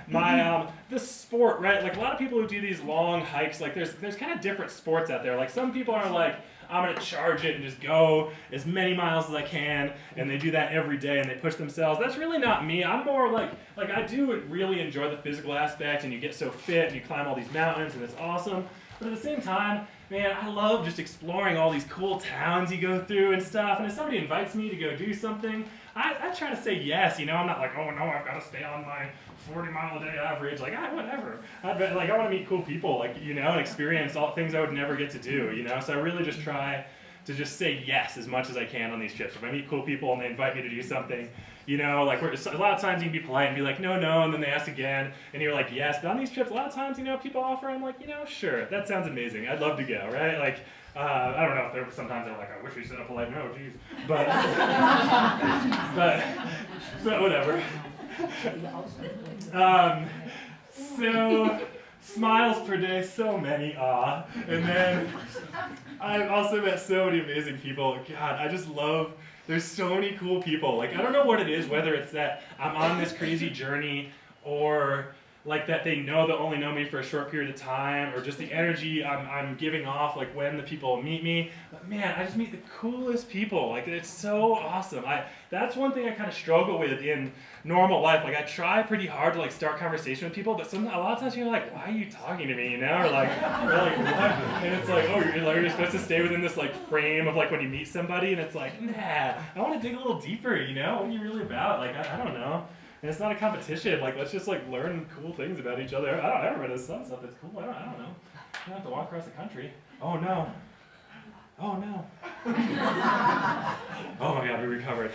This sport, right? Like a lot of people who do these long hikes, like there's kind of different sports out there. Like some people are like, I'm gonna charge it and just go as many miles as I can, and they do that every day and they push themselves. That's really not me. I'm more like I do really enjoy the physical aspect, and you get so fit and you climb all these mountains and it's awesome. But at the same time, man, I love just exploring all these cool towns you go through and stuff. And if somebody invites me to go do something, I try to say yes. You know, I'm not like, oh no, I've got to stay on my 40-mile-a-day average. Like, whatever. I want to meet cool people, like, you know, and experience all things I would never get to do. You know, so I really just try to just say yes as much as I can on these trips. If I meet cool people and they invite me to do something, You know, like a lot of times you can be polite and be like, no, and then they ask again, and you're like, yes. But on these trips, a lot of times, you know, people offer, I'm like, you know, sure, that sounds amazing. I'd love to go, right? Like, I don't know if sometimes they're like, I wish we said a polite no, geez. But, but whatever. So, smiles per day, so many, and then I've also met so many amazing people. God, I just love, there's so many cool people. Like, I don't know what it is, whether it's that I'm on this crazy journey, or like that they only know me for a short period of time, or just the energy I'm giving off, like when the people meet me. But man, I just meet the coolest people. Like, it's so awesome. That's one thing I kind of struggle with in normal life. Like, I try pretty hard to like start conversation with people, but a lot of times you're like, why are you talking to me, you know? Or like what? And it's like, oh, you're supposed to stay within this like frame of like when you meet somebody, and it's like, nah, I want to dig a little deeper, you know? What are you really about? Like, I don't know. And it's not a competition. Like, let's just like learn cool things about each other. Everybody does some stuff that's cool. I don't know. You don't have to walk across the country. Oh no. Oh no. Oh my God, we recovered.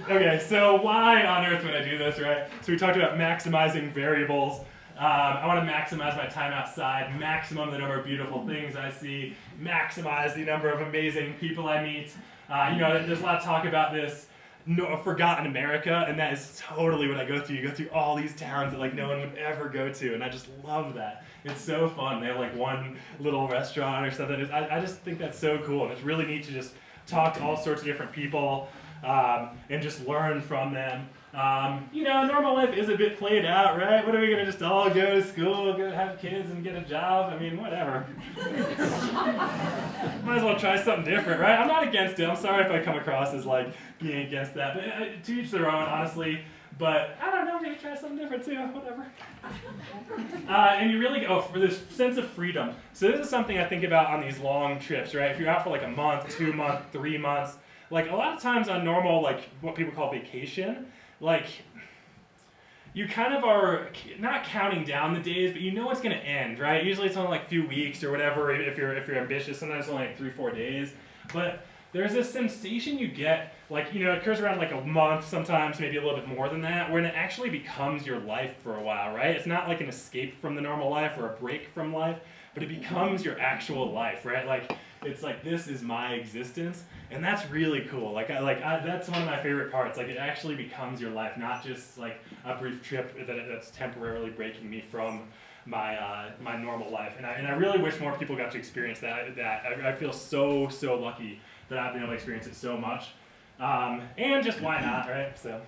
Okay, so why on earth would I do this, right? So we talked about maximizing variables. I want to maximize my time outside, maximum the number of beautiful things I see, maximize the number of amazing people I meet. You know, there's a lot of talk about this. No, forgotten America, and that is totally what I go through. You go through all these towns that like no one would ever go to, and I just love that. It's so fun. They have like one little restaurant or something. I just think that's so cool, and it's really neat to just talk to all sorts of different people and just learn from them. You know, normal life is a bit played out, right? What are we gonna just all go to school, go have kids, and get a job? I mean, whatever. Might as well try something different, right? I'm not against it. I'm sorry if I come across as like being against that, but to each their own, honestly. But I don't know, maybe try something different too, whatever. And you really go for this sense of freedom. So this is something I think about on these long trips, right? If you're out for like a month, 2 months, 3 months, like a lot of times on normal, like what people call vacation, like you kind of are not counting down the days, but you know it's going to end, right? Usually it's only like a few weeks or whatever. If you're ambitious, sometimes it's only like 3-4 days. But there's this sensation you get, like, you know, it occurs around like a month, sometimes maybe a little bit more than that, when it actually becomes your life for a while, right? It's not like an escape from the normal life or a break from life, but it becomes your actual life, right? Like, it's like, this is my existence, and that's really cool. That's one of my favorite parts. Like, it actually becomes your life, not just like a brief trip that's temporarily breaking me from my my normal life. And I really wish more people got to experience that. I feel so lucky that I've been able to experience it so much. And just why not, right? So,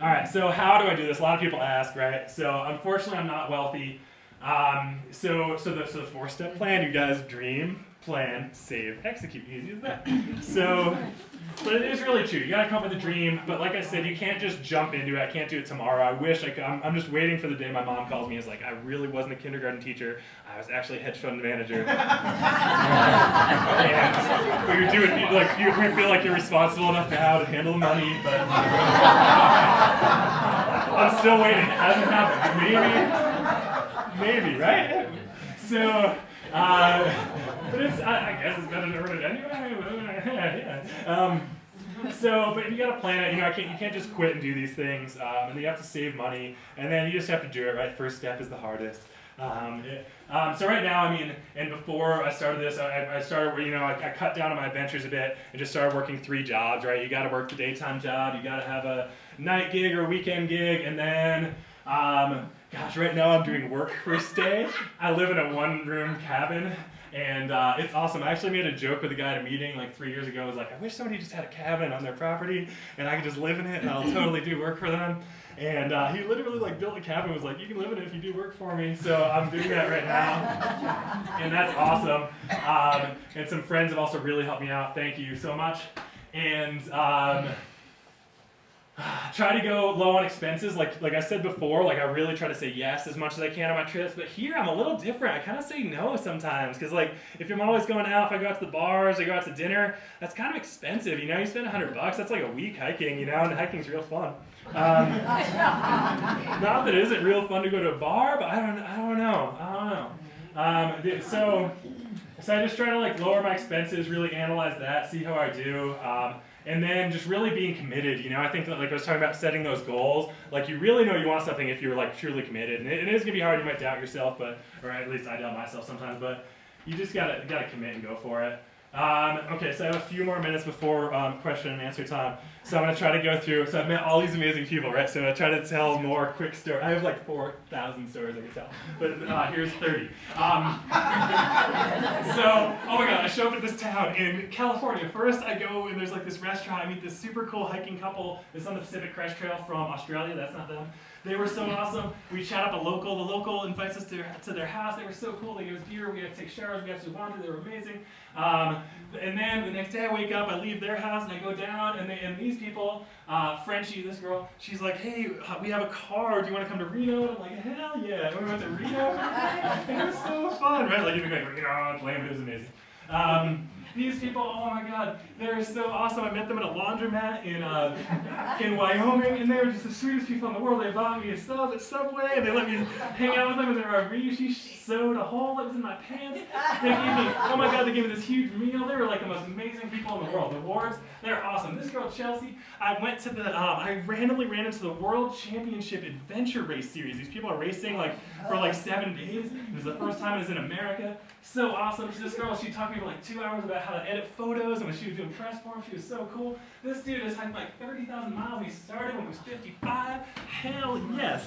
all right. So how do I do this? A lot of people ask, right? So unfortunately, I'm not wealthy. So the 4-step plan, you guys: dream, plan, save, execute. Easy as that. So, but it is really true. You gotta come up with a dream. But like I said, you can't just jump into it. I can't do it tomorrow. I wish I could. I'm just waiting for the day my mom calls me and is like, I really wasn't a kindergarten teacher. I was actually a hedge fund manager. And we do it like we feel like you're responsible enough now to handle money, but I'm still waiting. It hasn't happened. Maybe, right? So, but I guess it's better to earn it anyway. Yeah. But you gotta plan it. You know, you can't just quit and do these things, and you have to save money, and then you just have to do it. Right, first step is the hardest. So right now, I mean, and before I started this, I started, you know, I cut down on my adventures a bit and just started working 3 jobs. Right, you got to work the daytime job, you got to have a night gig or a weekend gig, and then. Gosh, right now I'm doing work for a stay. I live in a 1-room cabin, and it's awesome. I actually made a joke with a guy at a meeting like 3 years ago. I was like, I wish somebody just had a cabin on their property, and I could just live in it, and I'll totally do work for them. And he literally like built a cabin and was like, you can live in it if you do work for me. So I'm doing that right now, and that's awesome. And some friends have also really helped me out. Thank you so much. And try to go low on expenses, like I said before, like I really try to say yes as much as I can on my trips, but here I'm a little different. I kind of say no sometimes, because like if I'm always going out, if I go out to the bars, I go out to dinner, that's kind of expensive, you know, you spend $100, that's like a week hiking, you know, and hiking's real fun. Not that it isn't real fun to go to a bar, but I don't know. So I just try to like lower my expenses, really analyze that, see how I do. And then just really being committed, you know, I think that, like I was talking about setting those goals, like you really know you want something if you're like truly committed. And it is gonna be hard, you might doubt yourself, but, or at least I doubt myself sometimes, but you just gotta commit and go for it. Okay, so I have a few more minutes before question and answer time. So I'm going to try to go through, so I've met all these amazing people, right? So I'm going to try to tell more quick stories. I have like 4,000 stories I can tell, but here's 30. So, oh my god, I show up at this town in California. First I go and there's like this restaurant, I meet this super cool hiking couple. It's on the Pacific Crest Trail from Australia, that's not them. They were so awesome. We chat up the local invites us to their house. They were so cool, they gave us beer, we got to take showers, we got to wander, they were amazing. And then the next day I wake up, I leave their house and I go down and these people, Frenchie, this girl, she's like, hey, we have a car, do you want to come to Reno? And I'm like, hell yeah, and we went to Reno, and it was so fun, right? Like, even going, Reno, it was amazing. These people, oh my god, they're so awesome. I met them at a laundromat in Wyoming, and they were just the sweetest people in the world. They bought me a sub at Subway, and they let me hang out with them in their RV. She sewed a hole that was in my pants. They gave me, oh my god, they gave me this huge meal. They were like the most amazing people in the world. The awards, they're awesome. This girl, Chelsea, I went to I randomly ran into the World Championship Adventure Race Series. These people are racing like for like 7 days. It was the first time it was in America. So awesome. This girl, she talked to me for like 2 hours about how to edit photos, and when she was doing press for him, she was so cool. This dude has hiked like 30,000 miles. He started when he was 55. Hell yes.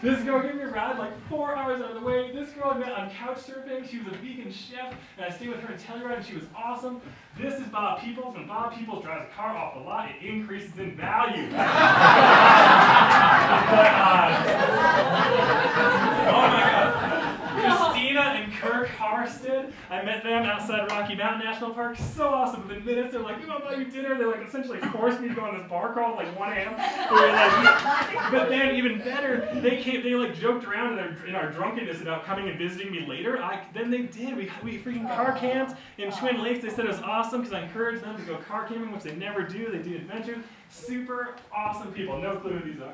This girl gave me a ride like 4 hours out of the way. This girl I met on couch surfing. She was a vegan chef, and I stayed with her in Telluride, and she was awesome. This is Bob Peoples. When Bob Peoples drives a car off the lot, it increases in value. Oh my god. Christina and Kirk Harstead, I met them outside Rocky Mountain National Park. So awesome. Within minutes, they're like, you want to buy you dinner? They like essentially forced me to go on this bar crawl at like 1 a.m. But then even better, they like joked around in our drunkenness about coming and visiting me later. Then they did. We freaking car camped in Twin Lakes. They said it was awesome because I encouraged them to go car camping, which they never do. They do adventures. Super awesome people. No clue who these are.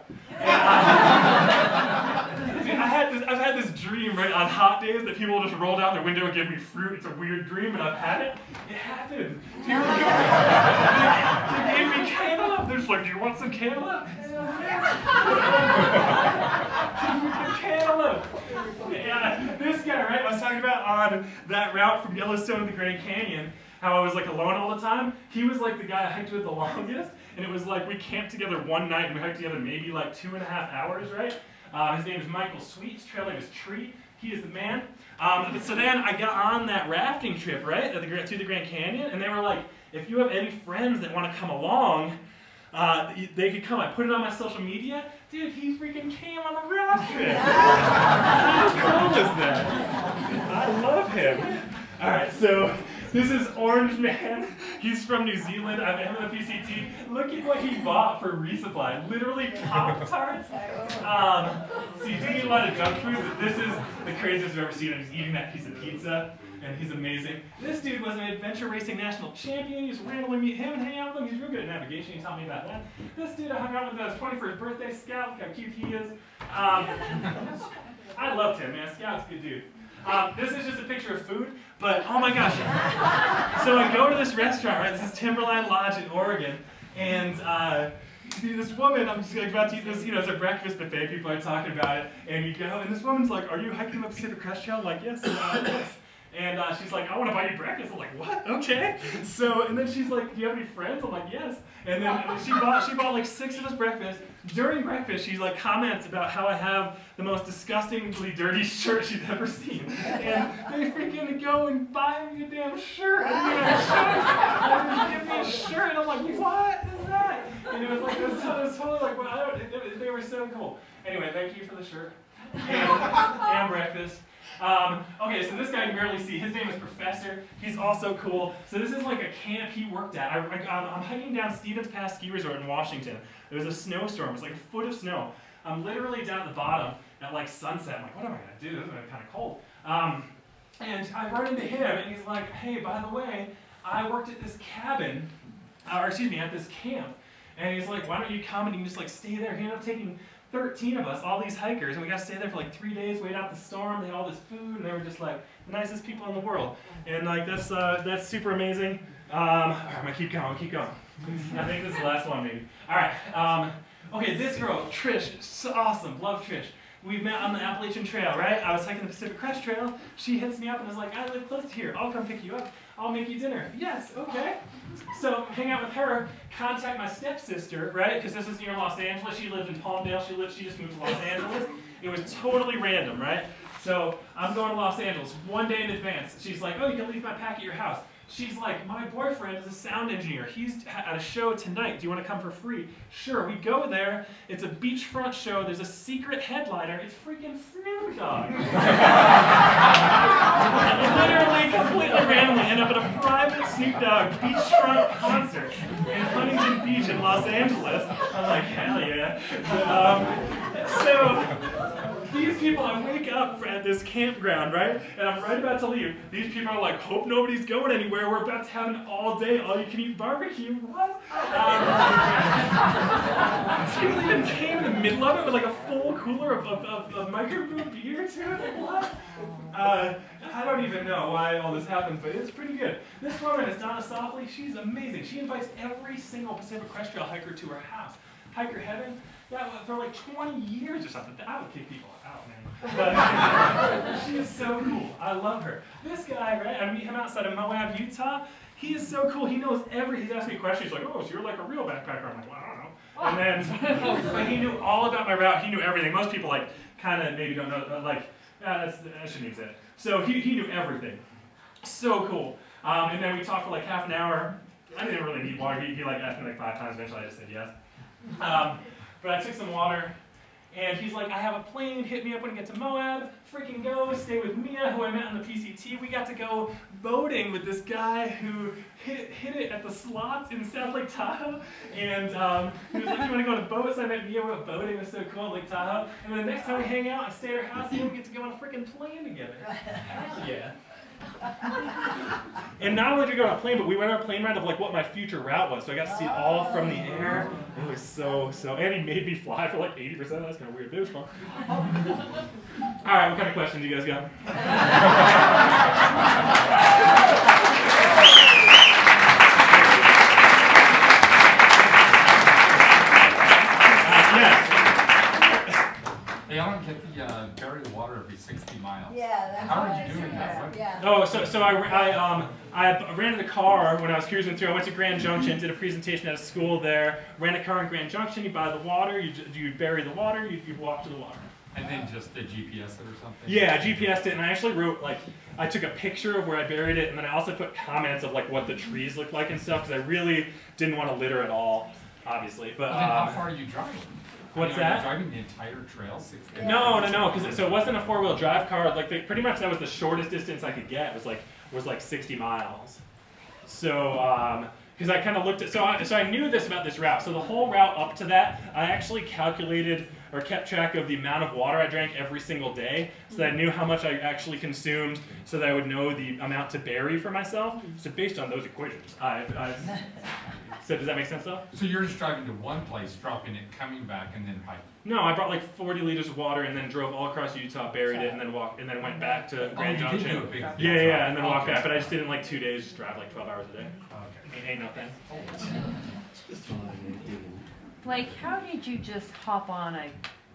Dude, I've had this dream, right, on hot days that people will just roll down their window and give me fruit. It's a weird dream, and I've had it. It happened. They gave me cantaloupe. They're just like, do you want some cantaloupe? Cantaloupe. Yeah, this guy, right, I was talking about on that route from Yellowstone to the Grand Canyon, how I was like alone all the time. He was like the guy I hiked with the longest, and it was like we camped together one night and we hiked together maybe like 2.5 hours, right? His name is Michael Sweet, his trail name is Tree. He is the man. So then I got on that rafting trip, right, to the Grand Canyon, and they were like, if you have any friends that want to come along, they could come. I put it on my social media. Dude, he freaking came on the raft trip. How cool is that? I love him. All right, so this is Orange Man. He's from New Zealand. I met him at the PCT. Look at what he bought for resupply. Literally Pop-Tarts. So you do eat a lot of junk food, but this is the craziest I've ever seen. He's eating that piece of pizza, and he's amazing. This dude was an adventure racing national champion. You just randomly meet him and hang out with him. He's real good at navigation. He taught me about that. This dude I hung out with on his 21st birthday. Scout, look how cute he is. I loved him, man. Scout's a good dude. This is just a picture of food, but oh my gosh. So I go to this restaurant, right? This is Timberline Lodge in Oregon, and this woman, I'm just like about to eat this, it's a breakfast buffet, people are talking about it, and you go, and this woman's like, are you hiking the Pacific Crest Trail? I'm like, yes, yes. And she's like, I want to buy you breakfast. I'm like, what? Okay. So, and then she's like, do you have any friends? I'm like, yes. And then she bought like 6 of us breakfast. During breakfast, she like comments about how I have the most disgustingly dirty shirt she's ever seen. And they freaking go and buy me a damn shirt. I didn't even have a choice. They just give me a shirt. And I'm like, what is that? And it was like, it was totally like, well, they were so cool. Anyway, thank you for the shirt and breakfast. Okay, so this guy you can barely see. His name is Professor. He's also cool. So this is like a camp he worked at. I'm hiking down Stevens Pass Ski Resort in Washington. There was a snowstorm. It's like a foot of snow. I'm literally down at the bottom at like sunset. I'm like, what am I going to do? This is going to be kind of cold. And I run into him, and he's like, hey, by the way, I worked at this cabin, at this camp. And he's like, why don't you come and you can just like stay there? He ended up taking 13 of us, all these hikers, and we got to stay there for like 3 days, wait out the storm. They had all this food, and they were just like the nicest people in the world. And like that's super amazing. right, I'm gonna keep going, I think this is the last one, maybe. All right, okay, this girl, Trish, so awesome, love Trish. We met on the Appalachian Trail, right? I was hiking the Pacific Crest Trail. She hits me up and is like, I live close to here. I'll come pick you up. I'll make you dinner. Yes, okay. So hang out with her, contact my stepsister, right? Because this is near Los Angeles. She lived in Palmdale. She just moved to Los Angeles. It was totally random, right? So I'm going to Los Angeles 1 day in advance. She's like, oh, you can leave my pack at your house. She's like, my boyfriend is a sound engineer. He's at a show tonight. Do you want to come for free? Sure, we go there. It's a beachfront show. There's a secret headliner. It's freaking Snoop Dogg. Literally, completely randomly end up at a private Snoop Dogg beachfront concert in Huntington Beach in Los Angeles. I'm like, hell yeah. So these people, I wake up at this campground, right? And I'm right about to leave. These people are like, hope nobody's going anywhere. We're about to have an all-day, all-you-can-eat barbecue. What? People even came in the middle of it with like a full cooler of microbrew beer to it. What? I don't even know why all this happens, but it's pretty good. This woman is Donna Softly. She's amazing. She invites every single Pacific Crest Trail hiker to her house. Hiker heaven. That for like 20 years or something. I would kick people out, man. But she is so cool. I love her. This guy, right? I meet him outside of Moab, Utah. He is so cool. He knows everything. He's asked me questions. He's like, oh, so you're like a real backpacker. I'm like, well, I don't know. And then but he knew all about my route. He knew everything. Most people like kind of maybe don't know. Like, I shouldn't even say it. So he knew everything. So cool. And then we talked for like half an hour. I didn't really need water. He like asked me like 5 times. Eventually, I just said yes. But I took some water, and he's like, I have a plane, hit me up when you get to Moab, freaking go, stay with Mia, who I met on the PCT. We got to go boating with this guy who hit it at the slots in South Lake Tahoe, and he was like, you want to go on a boat? So I met Mia, we went boating, it was so cool, Lake Tahoe. And then the next time we hang out, I stay at her house, and we get to go on a freaking plane together. Hell yeah. And not only did we go on a plane, but we went on a plane ride of like what my future route was. So I got to see it all from the air. It was so, and he made me fly for like 80%. That's kind of weird, but it was fun. All right, what kind of questions do you guys got? Yes. Hey, I don't get the bury the water every 60 miles. Yeah, that's How what are I you doing that? said. Yeah. Oh, so I ran in the car when I was cruising through. I went to Grand Junction, did a presentation at a school there. Ran a car in Grand Junction. You buy the water. You bury the water. You walk to the water. And then just the GPS it or something? Yeah, I GPSed it, and I actually wrote like I took a picture of where I buried it, and then I also put comments of like what the trees looked like and stuff because I really didn't want to litter at all, obviously. But Well, then how far are you driving? What's Are that? you driving the entire trail? 60 No, because so it wasn't a 4-wheel drive car. Like pretty much that was the shortest distance I could get. Was like 60 miles. So because I kind of looked at so I knew this about this route. So the whole route up to that, I actually calculated or kept track of the amount of water I drank every single day, so that I knew how much I actually consumed, so that I would know the amount to bury for myself. So based on those equations, so does that make sense though? So you're just driving to one place, dropping it, coming back, and then hiking? No, I brought like 40 liters of water and then drove all across Utah, buried it, and then went back to Grand you did Junction. do a big Yeah, and then walked Okay. back. But I just did it in like 2 days, just drive like 12 hours a day. Okay. Ain't nothing. Blake, how did you just hop on a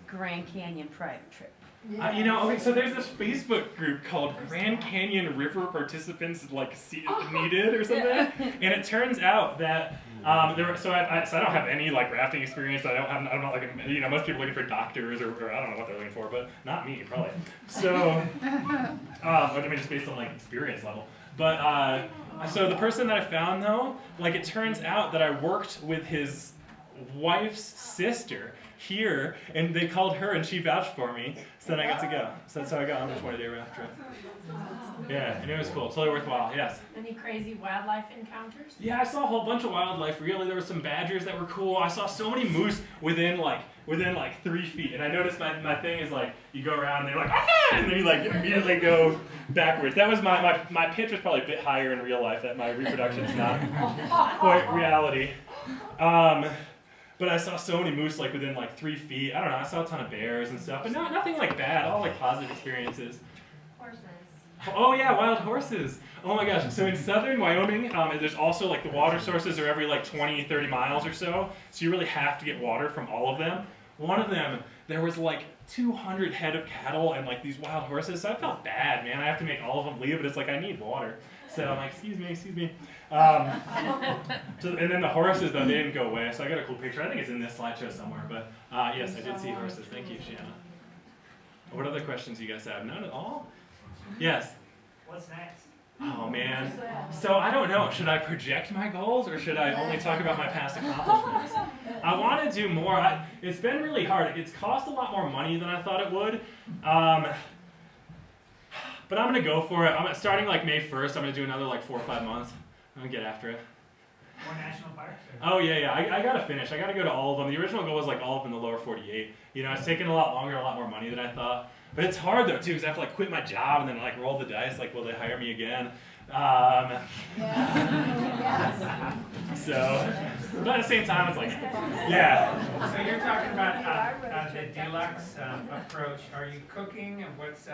Grand Canyon private trip? Okay, so there's this Facebook group called Grand Canyon River Participants Needed or something, and it turns out that so I don't have any like rafting experience. I'm not like most people looking for doctors or I don't know what they're looking for, but not me probably. So just based on like experience level. But so the person that I found though, like it turns out that I worked with his wife's sister here, and they called her and she vouched for me, so then I got to go. So that's how I got on the 20-day raft trip. Yeah, and it was cool, totally worthwhile, yes. Any crazy wildlife encounters? Yeah, I saw a whole bunch of wildlife, really. There were some badgers that were cool. I saw so many moose within 3 feet, and I noticed my thing is like, you go around and they're like, ah! And then you like immediately go backwards. That was my pitch was probably a bit higher in real life, that my reproduction's not quite reality. But I saw so many moose like within 3 feet. I don't know, I saw a ton of bears and stuff, but nothing like bad, all like positive experiences. Horses. Oh yeah, wild horses. Oh my gosh. So in southern Wyoming, there's also like the water sources are every like 20, 30 miles or so. So you really have to get water from all of them. One of them, there was like 200 head of cattle and like these wild horses. So I felt bad, man. I have to make all of them leave, but it's like I need water. So I'm like, excuse me. And then the horses though, they didn't go away. So I got a cool picture. I think it's in this slideshow somewhere. But yes, I did see horses. Thank you, Shanna. What other questions do you guys have? None at all? Yes. What's next? Oh man. So I don't know. Should I project my goals or should I only talk about my past accomplishments? I want to do more. It's been really hard. It's cost a lot more money than I thought it would. But I'm going to go for it. I'm starting like May 1st. I'm going to do another like 4 or 5 months. I'm going to get after it. More national parks? Oh yeah. I got to finish. I got to go to all of them. The original goal was like all up in the lower 48. You know, it's taken a lot longer, a lot more money than I thought. But it's hard though too, because I have to like quit my job and then like roll the dice. Like, will they hire me again? So, but at the same time, it's like, yeah. So you're talking about the deluxe approach. Are you cooking? And what's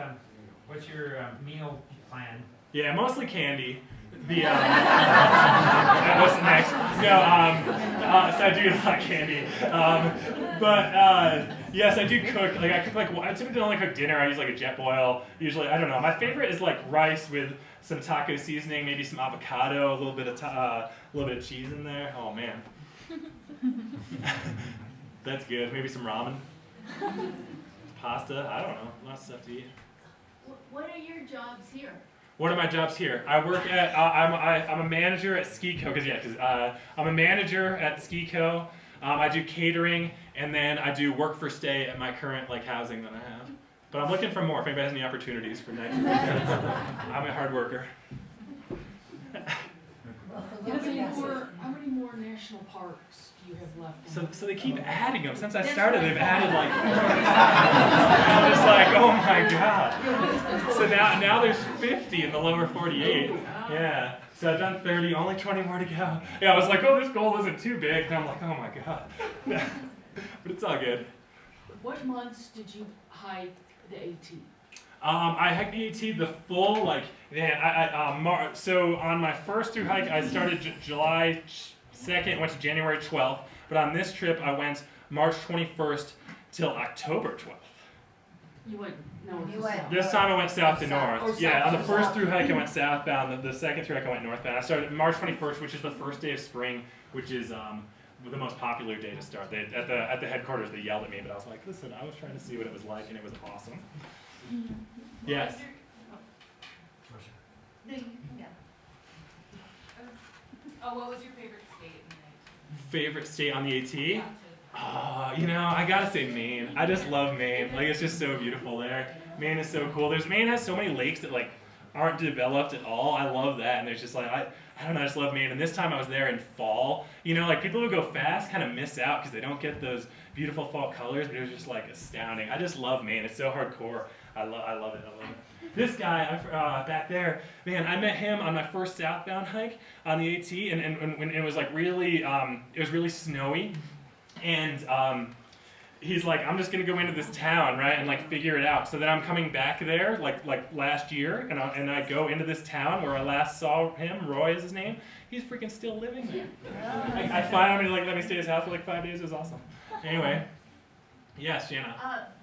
your meal plan? Yeah, mostly candy. What's next? No, so I do like candy. Yes, I do cook. Like I cook like I typically don't cook dinner. I use like a jet boil. Usually, I don't know. My favorite is like rice with some taco seasoning, maybe some avocado, a little bit of cheese in there. Oh man, that's good. Maybe some ramen, pasta. I don't know. Lots of stuff to eat. What are your jobs here? What are my jobs here? I work at, I'm a manager at Ski-Co, I'm a manager at Ski-Co. I do catering, and then I do work for stay at my current like housing that I have. But I'm looking for more if anybody has any opportunities for next year. I'm a hard worker. How many more national parks do you have left? So they keep adding them. Since I started, they've added like 40. I'm just like, oh my god. So now there's 50 in the lower 48. Yeah. So I've done 30, only 20 more to go. Yeah, I was like, oh, this goal isn't too big. And I'm like, oh my god. But it's all good. What months did you hike the AT? I hiked the AT the full, like, man, so on my first thru hike, I started July 2nd, went to January 12th, but on this trip, I went March 21st till October 12th. You went This time I went south to South. north. Or Yeah, south on the to first south. thru hike, I went southbound. The second thru hike, I went northbound. I started March 21st, which is the first day of spring, which is the most popular day to start. At the headquarters, they yelled at me, but I was like, listen, I was trying to see what it was like, and it was awesome. Yes. What was your favorite state? Favorite state on the AT? You know, I gotta say Maine. I just love Maine. Like, it's just so beautiful there. Maine is so cool. Maine has so many lakes that like aren't developed at all. I love that, and there's just like I don't know, I just love Maine. And this time I was there in fall. You know, like people who go fast kind of miss out because they don't get those beautiful fall colors. But it was just like astounding. I just love Maine. It's so hardcore. I love it. This guy back there, man, I met him on my first southbound hike on the AT, and when it was like really, it was really snowy, and he's like, I'm just gonna go into this town, right, and like figure it out. So then I'm coming back there, like last year, and I go into this town where I last saw him. Roy is his name. He's freaking still living there. I find him and like let me stay at his house for like 5 days. It was awesome. Anyway. Yes, Jana.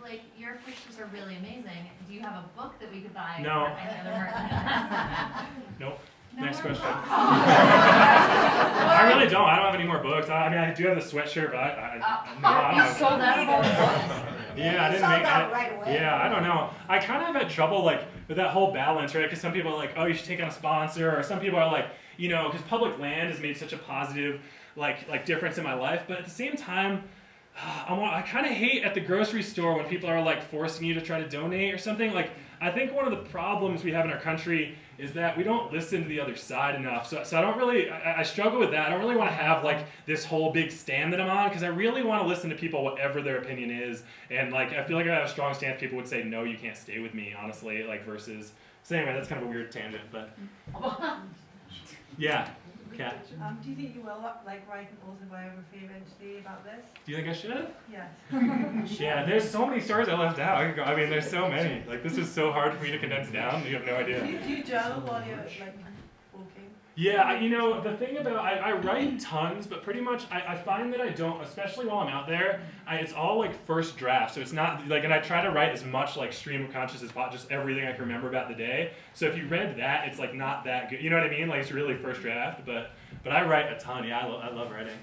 Like, your pictures are really amazing. Do you have a book that we could buy? No. For any other merchandise? Nope. No Next more question. books? I really don't. I don't have any more books. I mean, I do have the sweatshirt, but I don't. sold out of all books? Yeah, I didn't make that right away. Yeah, I don't know. I kind of had trouble like with that whole balance, right? Because some people are like, oh, you should take on a sponsor, or some people are like, you know, because public land has made such a positive like difference in my life, but at the same time. I kind of hate at the grocery store when people are like forcing you to try to donate or something. Like, I think one of the problems we have in our country is that we don't listen to the other side enough. So I don't really, I struggle with that. I don't really want to have like this whole big stand that I'm on because I really want to listen to people whatever their opinion is. And like, I feel like if I have a strong stance, people would say, no, you can't stay with me, honestly, like versus, so anyway, that's kind of a weird tangent, but yeah. Cat. Do you think you will write an autobiography eventually about this? Do you think I should? Yes. Yeah, there's so many stories I left out. I mean, there's so many. Like, this is so hard for me to condense down. You have no idea. Do you journal while you're walking? Yeah, you know, the thing about, I write tons, but pretty much I find that I don't, especially while I'm out there, it's all like first draft, so it's not, like, and I try to write as much like stream of consciousness as possible, just everything I can remember about the day. So if you read that, it's like not that good, you know what I mean? Like, it's really first draft, but I write a ton, yeah, I love writing.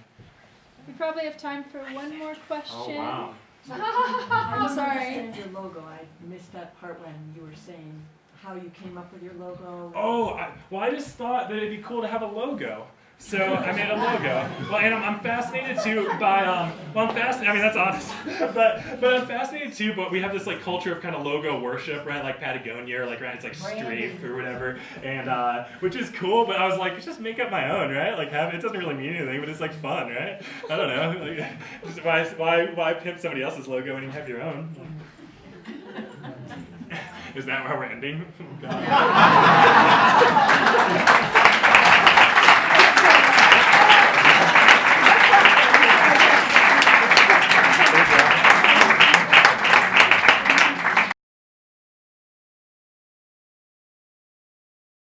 We probably have time for one more question. Oh, wow. I'm sorry. I understand your logo. I missed that part when you were saying how you came up with your logo. Oh, I just thought that it'd be cool to have a logo. So I made a logo. Well, and I'm fascinated too by, I'm fascinated, I mean, that's honest. but I'm fascinated too, but we have this like culture of kind of logo worship, right? Like Patagonia, or like, right, it's like strafe or whatever. And, which is cool, but I was like, just make up my own, right? Like, it doesn't really mean anything, but it's like fun, right? I don't know. Like, why pimp somebody else's logo when you have your own? Is that where we're ending? God.